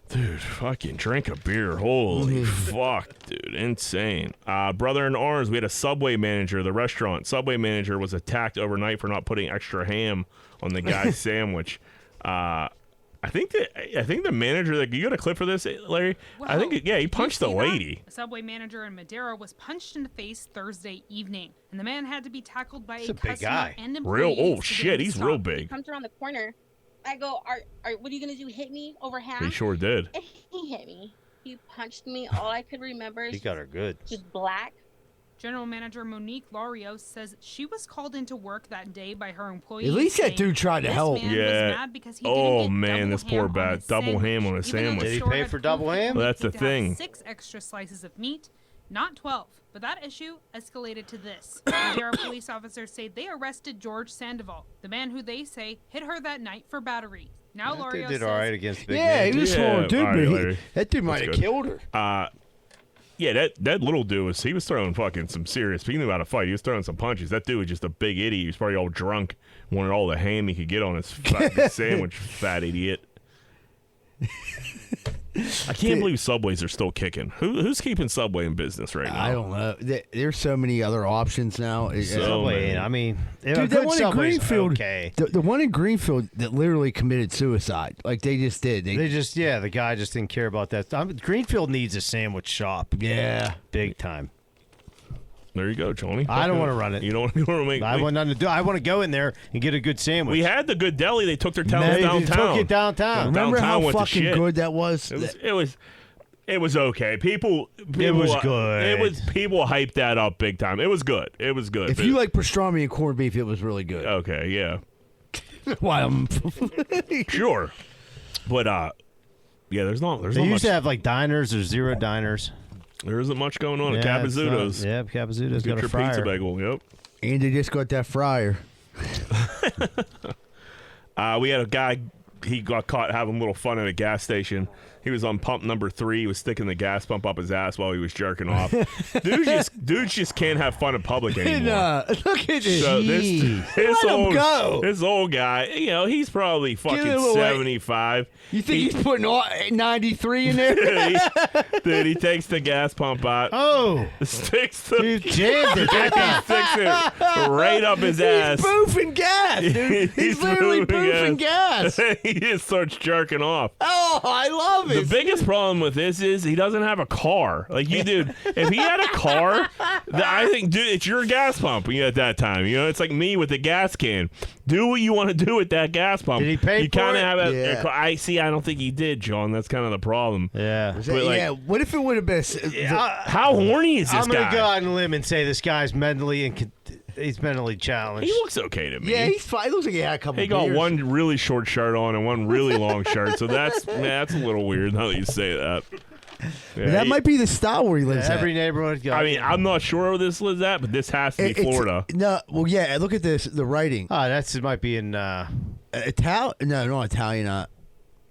Dude, fucking drink a beer. Holy fuck, dude. Insane. Brother in arms, we had a Subway manager, the restaurant. Subway manager was attacked overnight for not putting extra ham on the guy's sandwich. I think the manager, you got a clip for this, Larry?
Well,
I think, he punched the lady.
A Subway manager in Madera was punched in the face Thursday evening, and the man had to be tackled by
That's
a
a big
customer
guy.
and employees.
Oh,
to
shit,
get him
he's
stopped.
real big.
Comes around the corner. I go, what are you gonna do? Hit me over half?
He sure did.
And he hit me. He punched me. All I could remember is
He got her good.
just black.
General Manager Monique Larios says she was called into work that day by her employees.
At least that
saying
dude tried to
this
help.
man was
Yeah.
mad because he
Oh,
didn't get
man,
double
this poor
ham on
bad.
his
Double ham on a
sandwich, even though the
sandwich.
Did he
store
pay
had
for double
told
ham?
him
Well, that's
he
the
could have
thing.
6 extra slices of meat, not 12. But that issue escalated to this. Madera police officers say they arrested George Sandoval, the man who they say hit her that night for battery. Now
That dude
Larios
did
says
all right against big
Yeah,
names.
he was
Yeah,
small dude,
all right,
but
Larry.
that dude might have
good.
killed her.
Yeah, that little dude he was throwing fucking some serious. He knew how to fight. He was throwing some punches. That dude was just a big idiot. He was probably all drunk, wanted all the ham he could get on his fucking sandwich. Fat idiot. I can't believe Subways are still kicking. Who's keeping Subway in business right now?
I don't know. There's so many other options now.
Subway, I mean,
Dude, that one in Greenfield,
okay.
the one in Greenfield that literally committed suicide. They just did.
The guy just didn't care about that. Greenfield needs a sandwich shop.
Yeah.
Big time.
There you go, Tony.
I don't want to run it.
You don't want to make.
I want nothing to do. I want to go in there and get a good sandwich.
We had the good deli. They took their talent
They
downtown.
took it downtown.
Remember
Downtown
how
went to
fucking
shit.
good that was?
It was okay. People
It was good.
People hyped that up big time. It was good.
If you like pastrami and corned beef, it was really good.
Okay, yeah.
Why?
Sure. But yeah, there's not
They
much.
used to have diners or zero diners.
There isn't much going on at
Yeah, it's not-
Capizzuto's.
Yeah, Capizzuto's
Get
got a
your
fryer.
pizza bagel. Yep.
And they just got that fryer.
We had a guy. He got caught having a little fun at a gas station. He was on pump number 3. He was sticking the gas pump up his ass while he was jerking off. Dudes just can't have fun in public anymore.
Look at this.
So
Let him go.
This old guy, he's probably fucking
it away.
75.
You think he's putting 93 in there?
Dude, he takes the gas pump out.
Oh,
Sticks the
he jammed it.
sticks it right up his ass.
He's boofing gas, dude. He's literally boofing gas.
He just starts jerking off.
Oh, I love it.
The biggest problem with this is he doesn't have a car. Like you, dude. If he had a car, I think, dude, it's your gas pump. At that time, it's like me with the gas can. Do what you want to do with that gas pump.
Did he pay
you
for
kinda
it?
have a.
Yeah.
I see. I don't think he did, John. That's kind of the problem.
Yeah.
But, like,
yeah. What if it would have been?
how horny is this
I'm gonna
guy?
go out on a limb and say this guy's he's mentally challenged.
He looks okay to me.
Yeah, he's fine. He looks like he had a couple.
He got
beers.
one really short shirt on and one really long shirt, so that's a little weird now that you say that. Yeah,
That might be the style where he lives
Every
at.
neighborhood.
I mean, I'm not sure where this lives at, but this has to be Florida.
No, well, yeah. Look at this. The writing.
it might be in.
Italian? No, not Italian.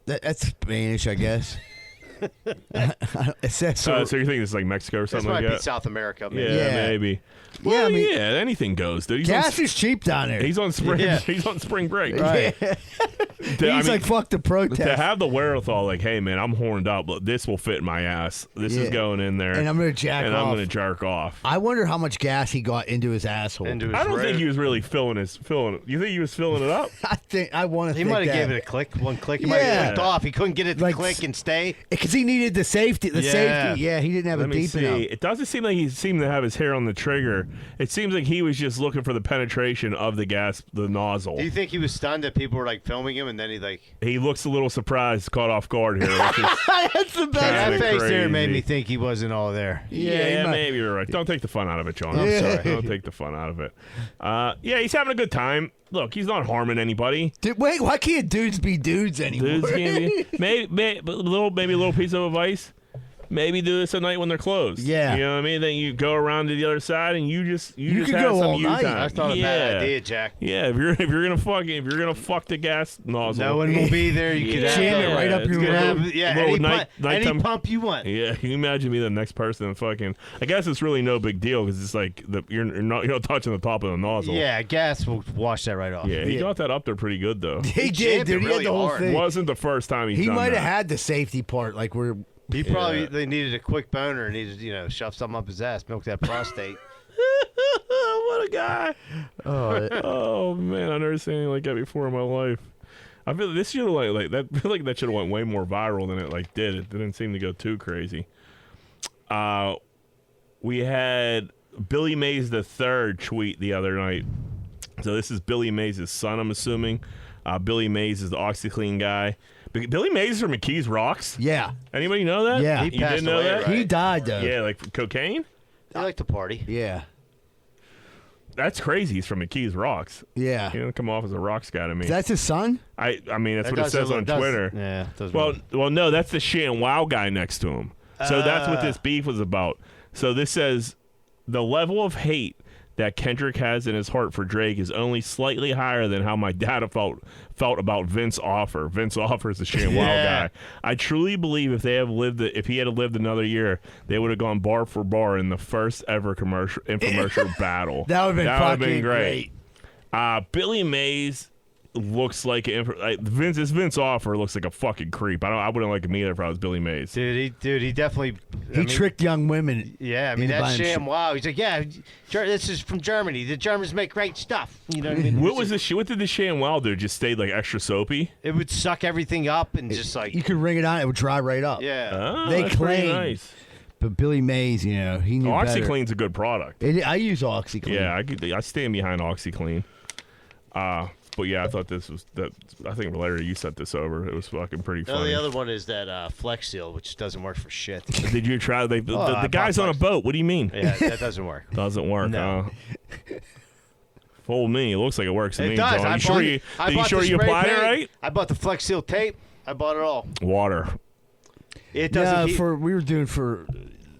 That's Spanish, I guess. It says
So you're thinking it's like Mexico or
This
something
might
like
be
that?
South America.
Yeah,
Yeah.
maybe.
Yeah,
Well,
I mean-
yeah, anything goes, dude.
gas is cheap down there.
He's on spring.
Yeah.
He's on spring break.
Right.
He's like, fuck the protest.
To have the wherewithal, like, hey man, I'm horned up, but this will fit in my ass. This is
Yeah.
going in there,
And I'm gonna jack
and I'm
off.
gonna jerk off.
I wonder how much gas he got into his asshole.
Into his
I don't think
rib.
he was really filling it. You think he was filling it up?
I want to
He
think
might have
that.
gave it a click, one click. He might
Yeah.
have clicked off. He couldn't get it to
Like,
click and stay.
because he needed the safety. The
Yeah.
safety. Yeah, he didn't have
Let
it
me
deep
see.
enough.
It doesn't seem like he seemed to have his hair on the trigger. It seems like he was just looking for the penetration of the nozzle.
Do you think he was stunned that people were like filming him, and then he like?
He looks a little surprised, caught off guard here. Which is
That's the best.
That
kinda
face there made
crazy.
me think he wasn't all there.
Yeah,
he might-
maybe you're right. Don't take the fun out of it, John. I'm
Yeah.
sorry. Don't take the fun out of it. Yeah, he's having a good time. Look, he's not harming anybody.
Dude, wait, why can't dudes be dudes anymore?
Dudes can't be, maybe a little piece of advice. Maybe do this at night when they're closed.
Yeah.
You know what I mean? Then you go around to the other side and you just
You could
have
go
some
all
you
night.
time.
That's not a bad idea, Jack.
Yeah, if you're gonna fuck the gas nozzle.
No one will be there. You could
Yeah.
have
Jam it right up
it's
your
You could
gonna-
have
little
any,
nighttime-
any pump you want.
Yeah, can you imagine me the next person fucking? I guess it's really no big deal because it's like you're not touching the top of the nozzle.
Yeah, gas will wash that right off.
Yeah, he got that up there pretty good though.
He did,
jammed
dude.
it
He had
really
the whole
hard.
thing.
Wasn't the first time he's
He
done
might have
that.
had the safety part, like we're.
He probably
Yeah.
they needed a quick boner and needed shove something up his ass, milk that prostate.
What a guy! Oh man, I've never seen anything like that before in my life. I feel this should have like that. I feel like that should have went way more viral than it did. It didn't seem to go too crazy. We had Billy Mays the third tweet the other night. So this is Billy Mays' son, I'm assuming. Billy Mays is the OxyClean guy. Billy Mays from McKees Rocks.
Yeah.
Anybody know that?
Yeah.
He
You
passed
didn't know
away,
that?
right?
He died though.
Yeah, like cocaine.
They like to party.
Yeah.
That's crazy. He's from McKees Rocks.
Yeah.
He don't come off as a rocks guy to me.
That's his son.
I mean, that's
That
what it says
doesn't-
on
does-
Twitter.
Yeah. it does
Well, no, that's the ShamWow guy next to him. So that's what this beef was about. So this says the level of hate that Kendrick has in his heart for Drake is only slightly higher than how my dad felt about Vince Offer. Vince Offer is the ShamWow
Yeah.
guy. I truly believe if he had lived another year, they would have gone bar for bar in the first ever infomercial battle.
That would have been
That would've
fucking great.
Billy Mays looks like Vince Offer looks like a fucking creep. I wouldn't like him either if I was Billy Mays.
Dude, he definitely.
He tricked young women.
Yeah, I mean
into
that's
buying
sham. Wow, he's like, yeah, this is from Germany. The Germans make great stuff. You know what I mean?
What was this? What did the ShamWow do? Just stayed like extra soapy?
It would suck everything up and just like.
You could ring it on; it would dry right up.
Yeah.
Oh,
They
that's pretty
claim.
nice.
But Billy Mays, he knew better.
OxyClean's a good product.
I use OxyClean.
Yeah, I stand behind OxyClean. But yeah, I thought this was that. I think Larry, you sent this over. It was fucking pretty
No,
funny.
the other one is that Flex Seal, which doesn't work for shit.
Did you try? The
I
guy's
bought
on a
Flex.
boat. What do you mean?
Yeah, that doesn't work.
Doesn't work.
No.
Fool me. It looks like it works to
It
me.
does.
John.
I
You sure
bought-
you?
I
You
bought
sure
the
you
spray
applied it
paint.
right?
I bought the Flex Seal tape. I bought it all.
Water.
It doesn't.
No, we were doing for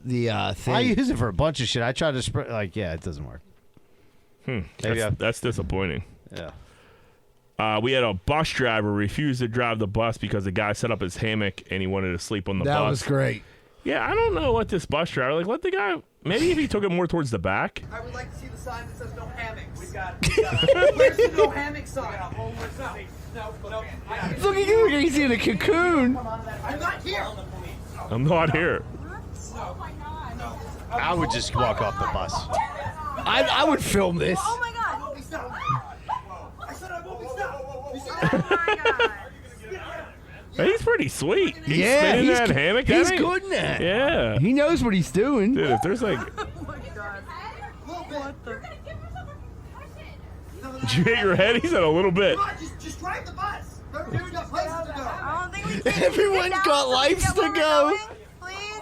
thing.
I use it for a bunch of shit. I try to spread. It doesn't work.
That's disappointing.
Yeah.
We had a bus driver refuse to drive the bus because the guy set up his hammock and he wanted to sleep on the bus.
That was great.
Yeah, I don't know what this bus driver, let the guy, maybe if he took it more towards the back.
I would like to see the sign that says no hammocks. We got where's the no hammock sign? No.
Look at you, he's in a cocoon.
I'm not here.
I'm not here.
Oh my god.
I would just walk off the bus.
I would film this.
Oh my god. I said I won't be stopped. Oh my god.
He's pretty sweet. He's
Yeah,
spinning
he's
that hammock.
He's
That ain't-
good in that.
Yeah.
He knows what he's doing.
Dude, if there's
Oh my god. What the?
Did you hit your head? He said a little bit.
Come on, just drive the bus. Everyone's got places to go. I don't think we can.
Everyone's got lives to go.
Please.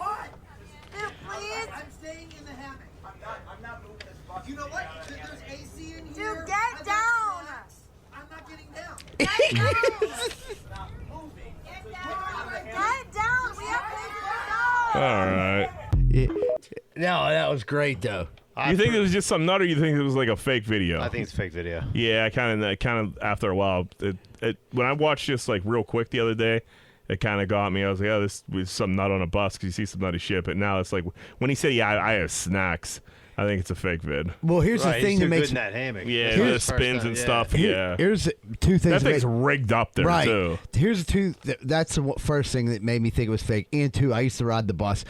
Dude, please. I'm staying in the hammock. I'm not moving this bus. You know what? There's AC in here. Dude, get down. I'm not getting down. Get down. Get down. We have places to go.
All right.
No, that was great though.
You think it was just some nut, or you think it was like a fake video?
I think it's a fake video.
Yeah, I kind of after a while, when I watched this real quick the other day, it kind of got me. I was like, oh, this was some nut on a bus because you see some nutty shit. But now it's like when he said, yeah, I have snacks. I think it's a fake vid.
Well, here's the thing that makes
in that hammock.
Yeah, the spins and stuff. Yeah,
Here's two things.
that thing's rigged up there
right.
too.
Here's the two. That's the first thing that made me think it was fake. And two, I used to ride the bus.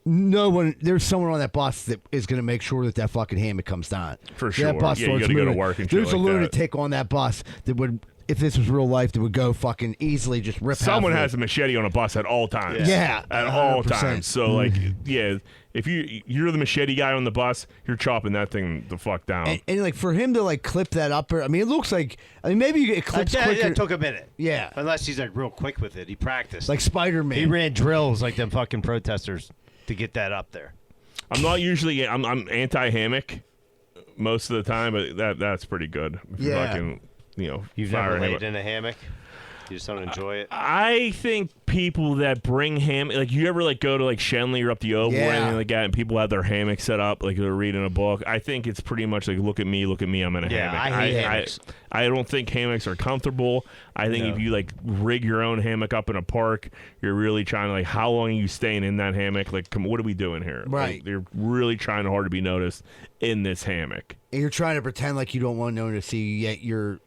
There's someone on that bus that is going to make sure that fucking hammock comes down.
For sure.
That bus
Yeah, you
starts
gotta go to
moving.
work and shit
There's a
like that.
lunatic on that bus that would, if this was real life, that would go fucking easily just rip.
Someone
half
has a machete on a bus at all times.
Yeah,
at all
100%.
times. So yeah, if you're the machete guy on the bus, you're chopping that thing the fuck down.
And for him to clip that up, I mean, it looks like, maybe it clips quicker.
It took a minute.
Yeah.
Unless he's real quick with it. He practiced.
Like Spider-Man.
He ran drills like them fucking protesters to get that up there.
I'm not usually. I'm anti-hammock most of the time, but that's pretty good. If you
Yeah.
fucking,
You've
fire
never
a
laid
hammock.
in a hammock? You just don't enjoy it?
I think people that bring hammock, you ever go to Shenley or up the Oval or
Yeah.
anything like that, and people have their hammock set up like they're reading a book. I think it's pretty much look at me, I'm in a
Yeah,
hammock.
I hate hammocks.
I don't think hammocks are comfortable. I think if you rig your own hammock up in a park, you're really trying to how long are you staying in that hammock? Come, what are we doing here?
Right.
They're really trying hard to be noticed in this hammock.
And you're trying to pretend like you don't want no one to see you, yet you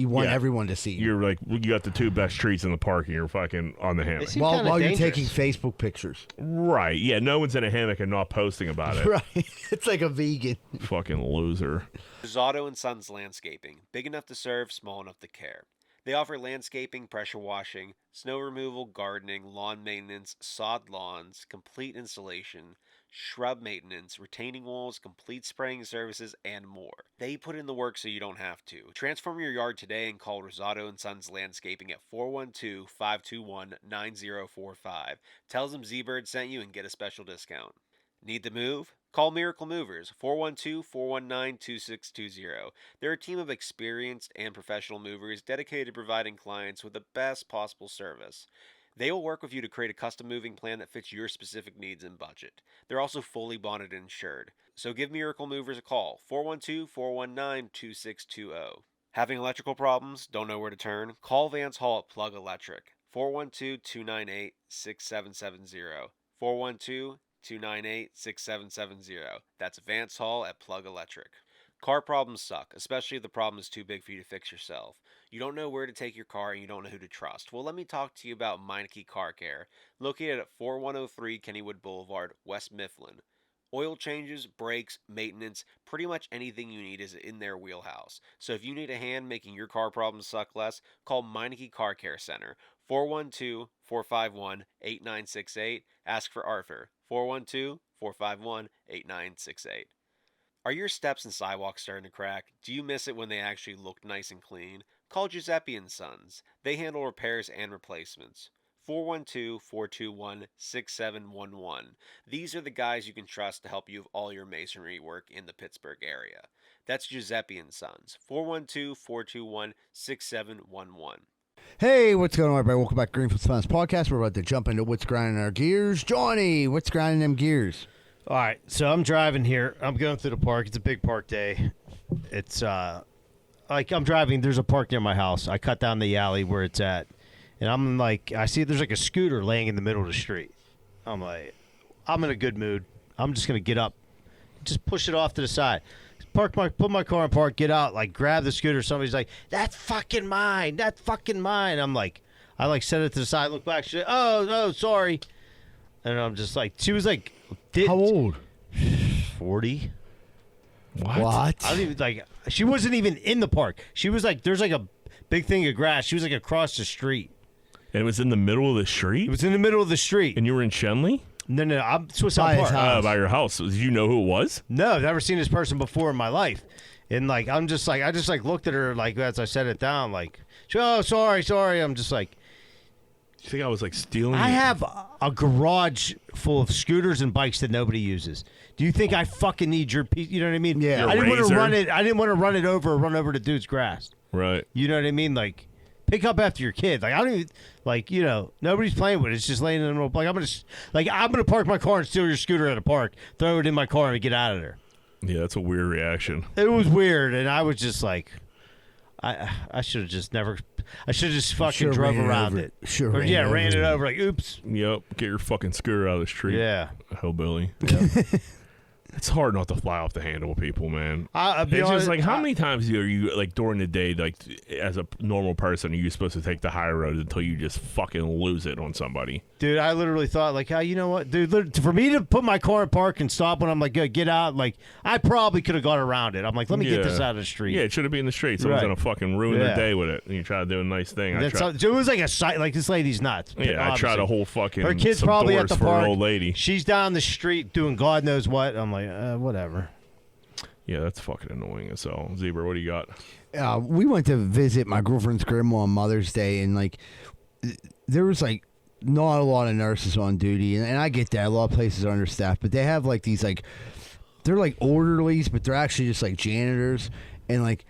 want everyone to see you.
You're you got the two best trees in the park, and you're fucking on the hammock.
While you're taking Facebook pictures.
Right. Yeah, no one's in a hammock and not posting about it.
Right. It's like a vegan.
Fucking loser.
Rosado and Sons Landscaping. Big enough to serve, small enough to care. They offer landscaping, pressure washing, snow removal, gardening, lawn maintenance, sod lawns, complete installation, shrub maintenance, retaining walls, complete spraying services, and more. They put in the work so you don't have to. Transform your yard today and call Rosado and Sons Landscaping at 412-521-9045. Tell them Z-Bird sent you and get a special discount. Need to move? Call Miracle Movers, 412-419-2620. They're a team of experienced and professional movers dedicated to providing clients with the best possible service. They will work with you to create a custom moving plan that fits your specific needs and budget. They're also fully bonded and insured. So give Miracle Movers a call, 412-419-2620. Having electrical problems? Don't know where to turn? Call Vance Hall at Plug Electric, 412-298-6770. 412-298-6770. That's Vance Hall at Plug Electric. Car problems suck, especially if the problem is too big for you to fix yourself. You don't know where to take your car and you don't know who to trust. Well, let me talk to you about Meineke Car Care, located at 4103 Kennywood Boulevard, West Mifflin. Oil changes, brakes, maintenance, pretty much anything you need is in their wheelhouse. So if you need a hand making your car problems suck less, call Meineke Car Care Center, 412-451-8968. Ask for Arthur, 412-451-8968. Are your steps and sidewalks starting to crack? Do you miss it when they actually look nice and clean? Call Giuseppe & Sons. They handle repairs and replacements. 412-421-6711. These are the guys you can trust to help you with all your masonry work in the Pittsburgh area. That's Giuseppe & Sons. 412-421-6711.
Hey, what's going on, everybody? Welcome back to Greenfield's Finest Podcast. We're about to jump into what's grinding our gears. Johnny, what's grinding them gears?
All right, so I'm driving here. I'm going through the park. It's a big park day. It's like I'm driving. There's a park near my house. I cut down the alley where it's at, and I'm like, I see there's like a scooter laying in the middle of the street. I'm like, I'm in a good mood. I'm just gonna get up, just push it off to the side, put my car in park, get out, like grab the scooter. Somebody's like, that's fucking mine. That's fucking mine. I'm like, I like set it to the side, look back. She's like, oh, sorry. And I'm just like, she was like,
how old?
40.
What?
I don't even like. She wasn't even in the park. She was like, there's like a big thing of grass. She was like across the street.
And it was in the middle of the street?
It was in the middle of the street.
And you were in Shenley?
No, I'm Swiss Park.
By your house. Did you know who it was?
No, I've never seen this person before in my life. And like, I just like looked at her like as I set it down, like, oh, sorry. I'm just like,
you think I was like stealing?
I have a garage full of scooters and bikes that nobody uses. Do you think I fucking need your piece? You know what I mean?
Yeah.
I didn't want to run it. I didn't want to run it over or run over the dude's grass.
Right.
You know what I mean? Like, pick up after your kid. Like, I don't even like. You know, nobody's playing with it. It's just laying in the middle. Like, I'm gonna park my car and steal your scooter at a park, throw it in my car, and get out of there.
Yeah, that's a weird reaction.
It was weird, and I was just like, I should have just never. I should have just fucking drove around it.
Sure.
Ran it over. Like, oops.
Yep. Get your fucking scooter out of the street.
Yeah.
Hillbilly. Yep. It's hard not to fly off the handle with people, man.
I'll be
it's
honest,
just like, how many times are you, like, during the day, like, as a normal person, are you supposed to take the high road until you just fucking lose it on somebody?
Dude, I literally thought, like, you know what, dude, for me to put my car in park and stop when I'm like, get out, like, I probably could have got around it. I'm like, let me get this out of the street.
Yeah, it should have been in the street. Someone's
Right.
going to fucking ruin their day with it. And you try to do a nice thing.
It was like a sight, like, this lady's nuts.
Yeah, I tried a whole fucking
her kid's
some
probably
doors
at the
for
park.
an old lady.
She's down the street doing God knows what. I'm like, whatever.
Yeah, that's fucking annoying as hell. Zebra, what do you got?
We went to visit my girlfriend's grandma on Mother's Day, and like there was like not a lot of nurses on duty, and I get that a lot of places are understaffed, but they have like these like they're like orderlies, but they're actually just like janitors, and like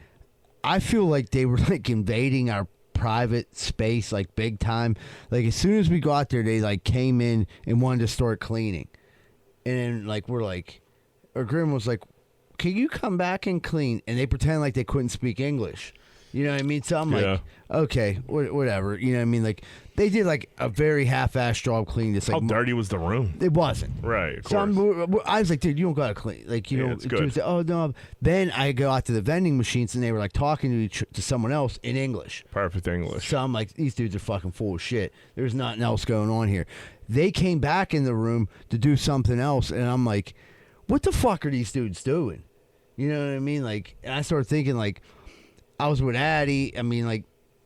I feel like they were like invading our private space like big time. Like as soon as we got there, they like came in and wanted to start cleaning, and then like we're like, our grandma was like, can you come back and clean? And they pretend like they couldn't speak English. You know what I mean? So I'm like, okay, whatever. You know what I mean? Like, they did like a very half-assed job cleaning this. Like,
How dirty was the room?
It wasn't.
Right, of
So
course.
I was like, dude, you don't got to clean. Like, you know,
it's good.
dude said, oh, no. Then I go out to the vending machines, and they were like talking to someone else in English.
Perfect English.
So I'm like, these dudes are fucking full of shit. There's nothing else going on here. They came back in the room to do something else, and I'm like, what the fuck are these dudes doing? You know what I mean? Like, and I started thinking, like, I was with Addie. I mean, like,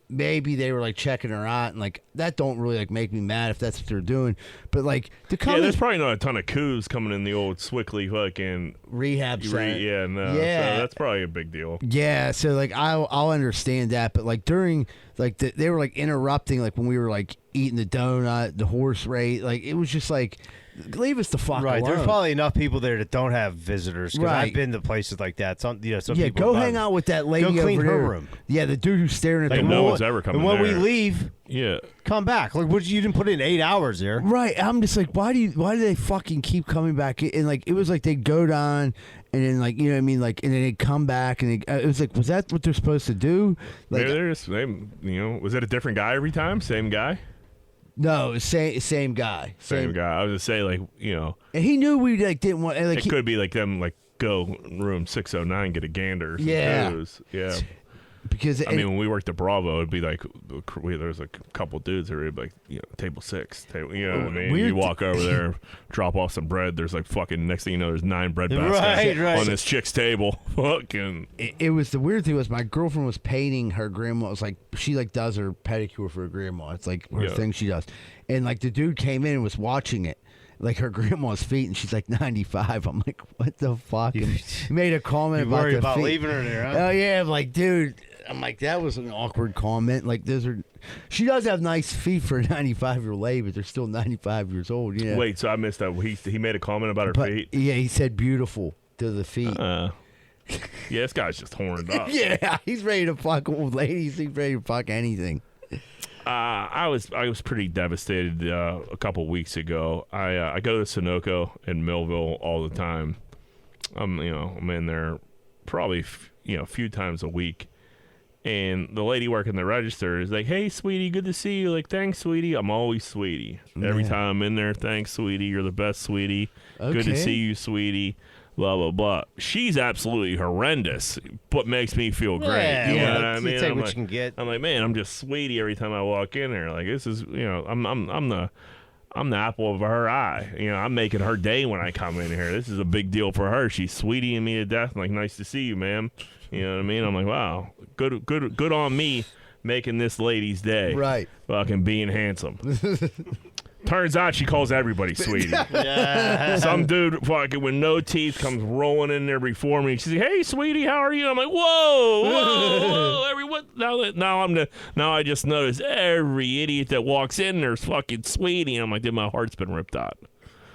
maybe they were, like, checking her out. And, like, that don't really, like, make me mad if that's what they're doing. But, like, to come
there's probably not a ton of coups coming in the old Swickley fucking
rehab center.
Yeah, no.
Yeah.
So that's probably a big deal.
Yeah, so, like, I'll understand that. But, like, during, like, they were, like, interrupting, like, when we were, like, eating the donut, the horse race. Like, it was just, like, leave us the fuck
Right,
alone.
there's probably enough people there that don't have visitors. Because
Right.
I've been to places like that. Some
yeah,
people
go hang out with that lady
Go clean
over
her
there.
room.
Yeah, the dude who's staring at
Like,
the
no
wall.
one's ever coming
And when we
there.
leave,
Yeah.
come back. Like, you didn't put in 8 hours there.
Right. I'm just like, why do they fucking keep coming back? And like, it was like they'd go down and then like, you know what I mean? Like, and then they'd come back and it was like, was that what they're supposed to do? Like,
Maybe they're just, was it a different guy every time? Same guy?
no, same guy.
Same guy. I was just say, like,
And he knew we like didn't want. Like,
it could be like them, like, go room 609, get a gander.
Yeah.
Yeah.
because
I mean, when we worked at Bravo, it'd be like there's like a couple dudes that would be like, table 6. You know what I mean?
Weird
You walk over there, drop off some bread. There's like fucking next thing you know, there's 9 bread baskets
Right.
on this chick's table. Fucking.
it was the weird thing was my girlfriend was painting her grandma. It was like she like does her pedicure for her grandma. It's like her thing she does. And like the dude came in and was watching it. Like her grandma's feet, and she's like 95. I'm like, what the fuck? And he made a comment
You
about
worried
the
about
feet.
leaving her there, huh?
Oh yeah, I'm like, dude. I'm like, that was an awkward comment. Like, she does have nice feet for a 95-year-old lady, but they're still 95 years old. You know?
Wait, so I missed that. He made a comment about her feet.
Yeah, he said beautiful to the feet.
Yeah, this guy's just horned up.
Yeah, he's ready to fuck old ladies. He's ready to fuck anything.
I was pretty devastated a couple weeks ago. I go to Sunoco in Millville all the time. I'm in there probably a few times a week. And the lady working the register is like, "Hey, sweetie, good to see you." Like, "Thanks, sweetie." I'm always sweetie. Every time I'm in there, "Thanks, sweetie. You're the best, sweetie. Good to see you, sweetie." Blah, blah, blah. She's absolutely horrendous, but makes me feel great. You know what I mean?
Take
I'm
what
like,
you can get.
I'm like, man, I'm just sweetie every time I walk in there. Like, this is, I'm the apple of her eye. I'm making her day when I come in here. This is a big deal for her. She's sweetying me to death. I'm like, "Nice to see you, ma'am." You know what I mean? I'm like, wow, good on me making this lady's day.
Right.
Fucking being handsome. Turns out she calls everybody sweetie.
Yeah.
Some dude fucking with no teeth comes rolling in there before me. She's like, "Hey, sweetie, how are you?" I'm like, whoa, everyone. Now I just noticed every idiot that walks in there's fucking sweetie. And I'm like, dude, my heart's been ripped out.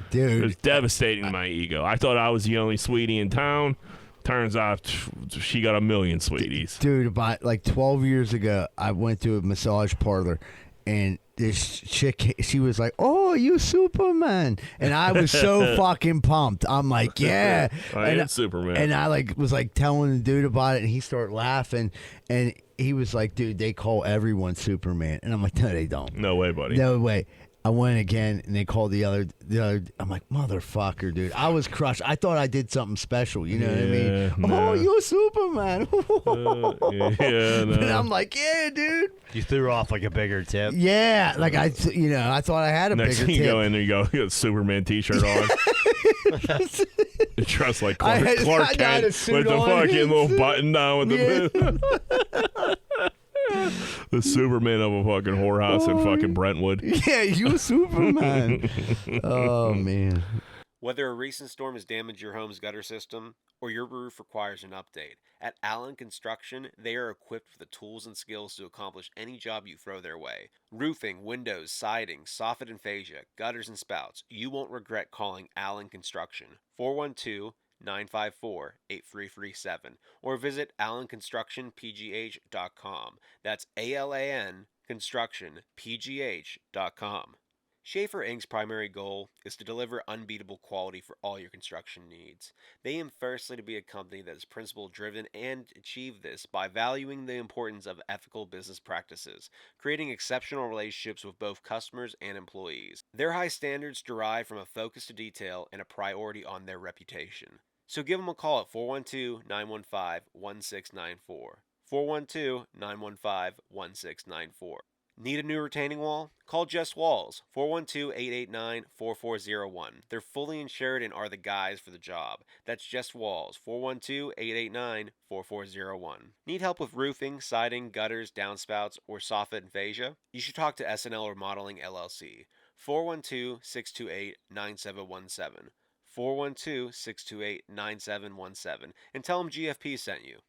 Dude.
It was devastating to my ego. I thought I was the only sweetie in town. Turns out she got a million sweeties.
Dude, about like 12 years ago, I went to a massage parlor, and this chick, she was like, "Oh, you Superman," and I was so fucking pumped. I'm like, "Yeah,
I am Superman."
And I was telling the dude about it, and he started laughing, and he was like, "Dude, they call everyone Superman," and I'm like, "No, they don't.
No way, buddy.
No way." I went again, and they called the other. I'm like, "Motherfucker, dude!" I was crushed. I thought I did something special. You know what I mean?
Nah.
Oh, you're Superman.
Yeah, no.
And I'm like, "Yeah, dude."
You threw off like a bigger tip.
Yeah, like I thought I had a
Next
bigger
thing you
tip.
go in there, you got a Superman T-shirt on. You dress like Clark
I had a
Kent with
suit
the
on.
fucking little button down with the the Superman of a fucking whorehouse in fucking Brentwood.
Yeah, you Superman. Oh man.
Whether a recent storm has damaged your home's gutter system or your roof requires an update, at Allen Construction, they are equipped with the tools and skills to accomplish any job you throw their way. Roofing, windows, siding, soffit and fascia, gutters and spouts. You won't regret calling Allen Construction. 412-954-8337 or visit allenconstructionpgh.com. That's ALAN constructionpgh.com. Schaefer Inc.'s primary goal is to deliver unbeatable quality for all your construction needs. They aim firstly to be a company that is principle-driven and achieve this by valuing the importance of ethical business practices, creating exceptional relationships with both customers and employees. Their high standards derive from a focus to detail and a priority on their reputation. So give them a call at 412-915-1694. 412-915-1694. Need a new retaining wall? Call Just Walls, 412-889-4401. They're fully insured and are the guys for the job. That's Just Walls, 412-889-4401. Need help with roofing, siding, gutters, downspouts, or soffit and fascia? You should talk to SNL Remodeling LLC, 412-628-9717. 412-628-9717, and tell them GFP sent you.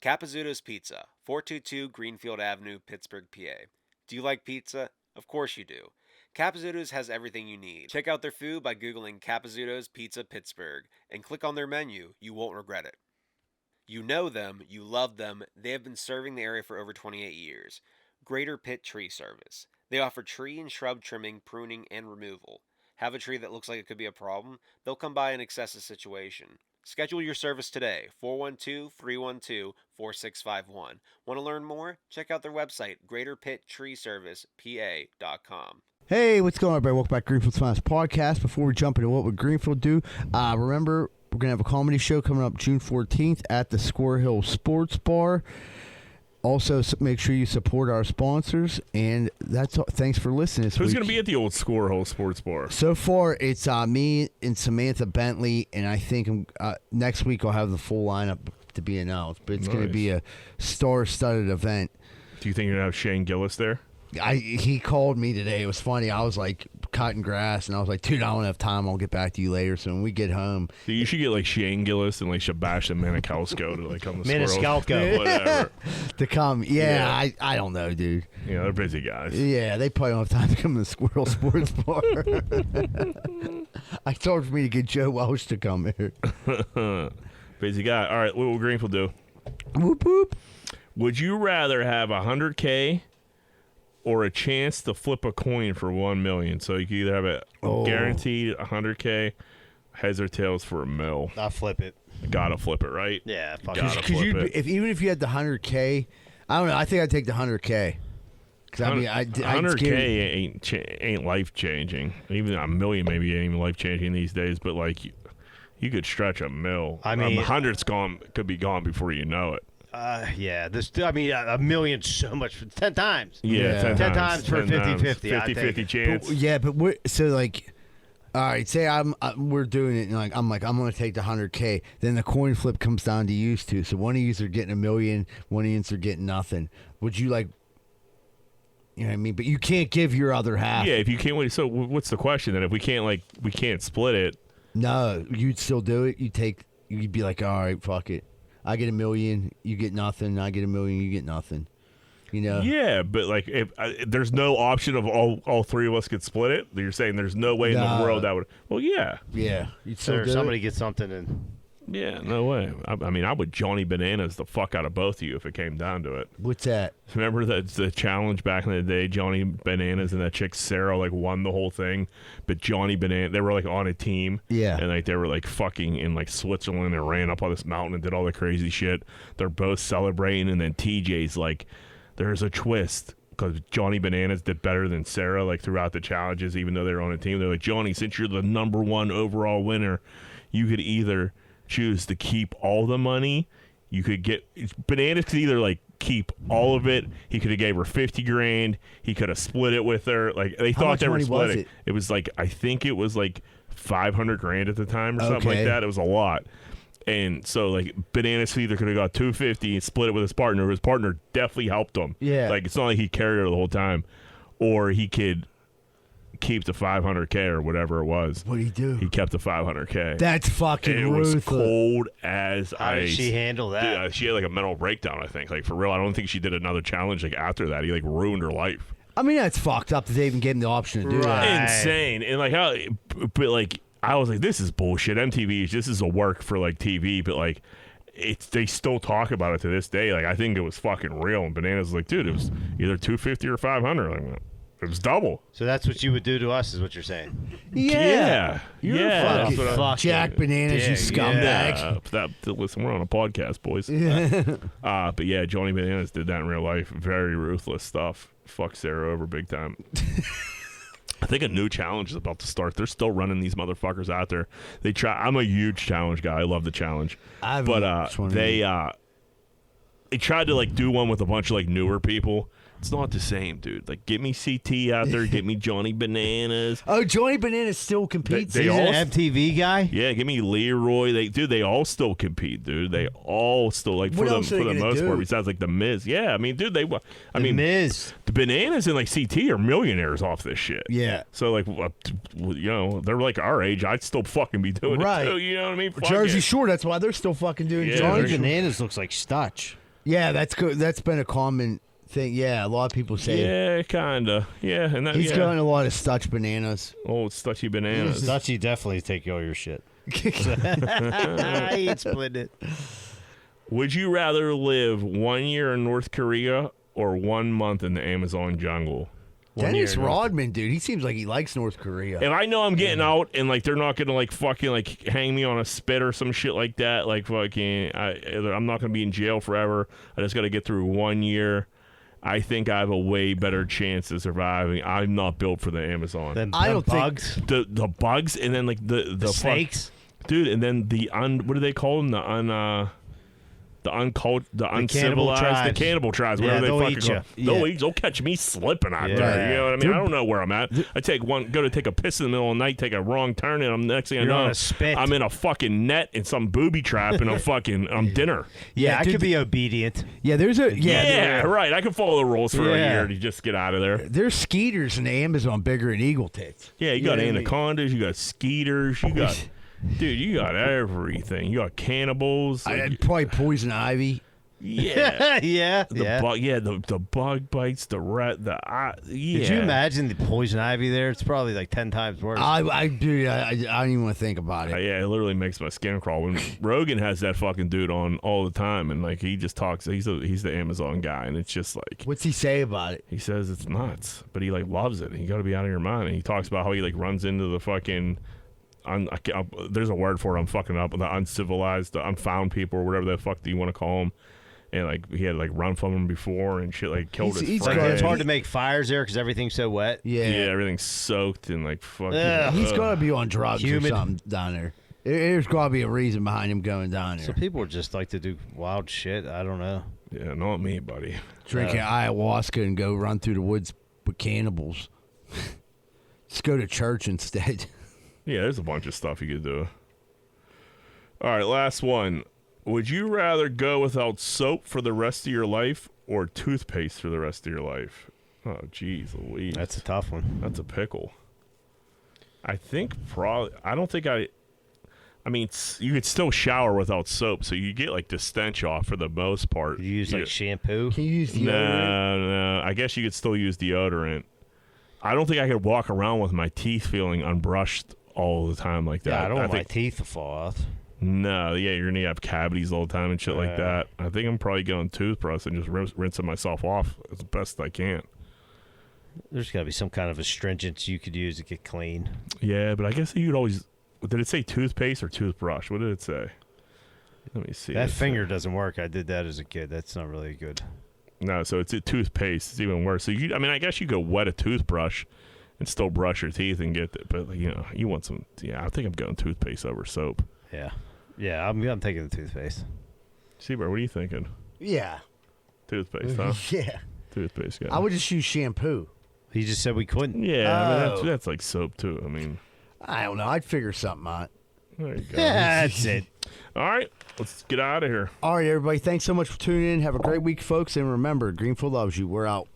Capizzuto's Pizza, 422 Greenfield Avenue, Pittsburgh, PA. Do you like pizza? Of course you do. Capizzuto's has everything you need. Check out their food by Googling Capizzuto's Pizza Pittsburgh and click on their menu. You won't regret it. You know them, you love them. They have been serving the area for over 28 years. Greater Pitt Tree Service. They offer tree and shrub trimming, pruning, and removal. Have a tree that looks like it could be a problem? They'll come by and assess the situation. Schedule your service today, 412-312-4651. Want to learn more? Check out their website, greaterpitttreeservicepa.com.
Hey, what's going on, everybody? Welcome back to Greenfield's Finest Podcast. Before we jump into what would Greenfield do, remember, we're going to have a comedy show coming up June 14th at the Square Hill Sports Bar. Also, make sure you support our sponsors, and that's all. Thanks for listening.
Who's going to be at the old Square Hill Sports Bar?
So far, it's me and Samantha Bentley, and I think next week I'll have the full lineup to be announced. But it's going to be a star-studded event.
Do you think you're going to have Shane Gillis there?
He called me today. It was funny. I was like cutting grass, and I was like, "Dude, I don't have time. I'll get back to you later." So when we get home,
so you should get like Shane Gillis and like Sebastian Maniscalco to like come to
Maniscalco,
whatever,
to come. Yeah. I don't know, dude.
Yeah, they're busy guys.
Yeah, they probably don't have time to come to the Squirrel Sports Bar. I told for me to get Joe Welsh to come here.
Busy guy. All right, what will Greenfield do?
Whoop whoop.
Would you rather have $100K or a chance to flip a coin for $1 million. So you can either have it guaranteed $100K, heads or tails for $1 million.
I'll flip it.
Gotta flip it, right?
Yeah, fuck
Gotta
it.
flip it.
Even if you had the 100K, I don't know. I think I'd take the 100K. Because I mean,
100K ain't life changing. Even $1 million maybe ain't even life changing these days. But like, you could stretch $1 million.
I mean,
100's could be gone before you know it.
Yeah. $1 million so much for 10 times.
Yeah,
10 times for 50-50.
50-50 chance.
But so like, all right, say we're doing it, and I'm going to take the 100K. Then the coin flip comes down to you two. So one of you are getting $1 million, one of you are getting nothing. Would you like? You know what I mean? But you can't give your other half.
Yeah, if you can't wait. So what's the question then? If we can't split it.
No, you'd still do it. You'd be like, all right, fuck it. I get $1 million, you get nothing. I get $1 million, you get nothing. You know?
Yeah, but like, if there's no option of all three of us could split it. You're saying there's no way in the world that would. Well, yeah.
Yeah, you'd still do
somebody
it.
gets something and.
Yeah, no way. I mean, I would Johnny Bananas the fuck out of both of you if it came down to it.
What's that?
Remember the challenge back in the day, Johnny Bananas and that chick Sarah like won the whole thing, but Johnny Bananas, they were like on a team.
Yeah.
And like they were like fucking in like Switzerland and ran up on this mountain and did all the crazy shit. They're both celebrating, and then TJ's like, there's a twist. Because Johnny Bananas did better than Sarah like throughout the challenges, even though they were on a team. They're like, Johnny, since you're the #1 overall winner, you could either choose to keep all the money. You could get Bananas could either like keep all of it. He could have gave her $50,000. He could have split it with her. Like they thought they were splitting. It was like, I think it was like $500,000 at the time or something like that. It was a lot. And so like Bananas either could have got $250 and split it with his partner. His partner definitely helped him.
Yeah.
Like it's not like he carried her the whole time. Or he could keep the $500K or whatever it was.
What'd he do?
He kept the $500K.
That's fucking
it
ruthless.
was cold as
How did
ice.
she handle that?
Yeah, she had like a mental breakdown, I think. Like for real, I don't think she did another challenge like after that. He like ruined her life.
I mean, that's fucked up that they even gave him the option to do that.
Insane. And like how, but like I was like, this is bullshit. MTV, this is a work for like TV, but like they still talk about it to this day. Like I think it was fucking real. And Bananas was like, dude, it was either $250 or $500. Like, it was double.
So that's what you would do to us, is what you're saying?
Yeah.
You're
yeah.
fucking Jack Bananas, you scumbag.
Listen, we're on a podcast, boys. But yeah, Johnny Bananas did that in real life. Very ruthless stuff. Fuck Sarah over big time. I think a new challenge is about to start. They're still running these motherfuckers out there. They try. I'm a huge challenge guy. I love the challenge. They tried to like do one with a bunch of like newer people. It's not the same, dude. Like, get me CT out there. Get me Johnny Bananas.
Oh, Johnny Bananas still competes.
He's an MTV guy?
Yeah, give me Leroy. They all still compete, dude. They all still, like, for the most part, besides, like, The Miz. Yeah, I mean, dude, the
Miz.
The Bananas and, like, CT are millionaires off this shit.
Yeah.
So, like, you know, they're, like, our age. I'd still fucking be doing it, too. You know what I mean?
Jersey Shore, that's why they're still fucking doing
Johnny Bananas looks like Stutch.
Yeah, that's good. That's been a common thing. Yeah, a lot of people say.
Yeah, kinda. Yeah, and that,
he's gotten a lot of Stutch Bananas.
Oh, Stutchy Bananas.
Stutchy definitely take all your shit. He ain't split it.
Would you rather live 1 year in North Korea or 1 month in the Amazon jungle?
Dennis Rodman, dude, he seems like he likes North Korea.
If I know I'm getting out and like they're not gonna like fucking like hang me on a spit or some shit like that, like fucking, I'm not gonna be in jail forever. I just gotta get through 1 year. I think I have a way better chance of surviving. I'm not built for the Amazon.
I don't bugs.
Think the bugs, and then like the
snakes,
dude, and then what do they call them? The uncivilized, the cannibal tribes, whatever they fucking call. They'll eat. They'll catch me slipping out there. You know what I mean? I don't know where I'm at. I go to take a piss in the middle of the night, take a wrong turn, and next thing I know, I'm in a fucking net in some booby trap, and I'm dinner.
Yeah, I could be obedient.
Yeah, there's a
right. I can follow the rules for a year to just get out of there.
There's skeeters in the Amazon bigger than eagle tits.
Yeah, you got anacondas, you got skeeters, you got. Dude, you got everything. You got cannibals.
I'd probably poison ivy.
Yeah,
yeah,
the bug bites, the rat, yeah.
Did you imagine the poison ivy there? It's probably like 10 times worse.
I don't even want to think about it.
Yeah, it literally makes my skin crawl. When Rogan has that fucking dude on all the time, and like he just talks. He's the Amazon guy, and it's just like,
what's he say about it?
He says it's nuts, but he like loves it. And you got to be out of your mind. And he talks about how he like runs into the fucking. There's a word for it. I'm fucking up. The uncivilized, the unfound people, or whatever the fuck do you want to call them. And like he had like run from him before and shit, like killed his friend.
It's hard to make fires there because everything's so wet.
Yeah, everything's soaked and like fucking.
He's got to be on drugs or something down there. There's got to be a reason behind him going down there.
Some people just like to do wild shit. I don't know.
Yeah, not me, buddy.
Drinking ayahuasca and go run through the woods with cannibals. Just go to church instead.
Yeah, there's a bunch of stuff you could do. All right, last one. Would you rather go without soap for the rest of your life or toothpaste for the rest of your life? Oh, jeez Louise.
That's a tough one.
That's a pickle. I think probably... I don't think I mean, you could still shower without soap, so you get, like, the stench off for the most part.
You use, like, shampoo?
Can you use deodorant?
No. I guess you could still use deodorant. I don't think I could walk around with my teeth feeling unbrushed all the time like that.
Yeah, I don't want my teeth to fall off.
No, yeah, you're going to have cavities all the time and shit like that. I think I'm probably going toothbrush and just rinsing myself off as best I can.
There's got to be some kind of astringent you could use to get clean.
Yeah, but I guess you'd always... Did it say toothpaste or toothbrush? What did it say? Let me see.
That finger doesn't work. I did that as a kid. That's not really good.
No, so it's a toothpaste. It's even worse. So I guess you could wet a toothbrush and still brush your teeth and get it. But, you want some... Yeah, I think I'm going toothpaste over soap.
Yeah, I'm taking the toothpaste.
Seabird, what are you thinking?
Yeah.
Toothpaste, huh?
Yeah.
Toothpaste, yeah.
I would just use shampoo.
He just said we couldn't.
Yeah, I mean, that's like soap, too. I mean...
I don't know. I'd figure something out.
There you go.
Yeah, that's it.
All right, let's get out of here.
All right, everybody. Thanks so much for tuning in. Have a great week, folks. And remember, Greenfield loves you. We're out.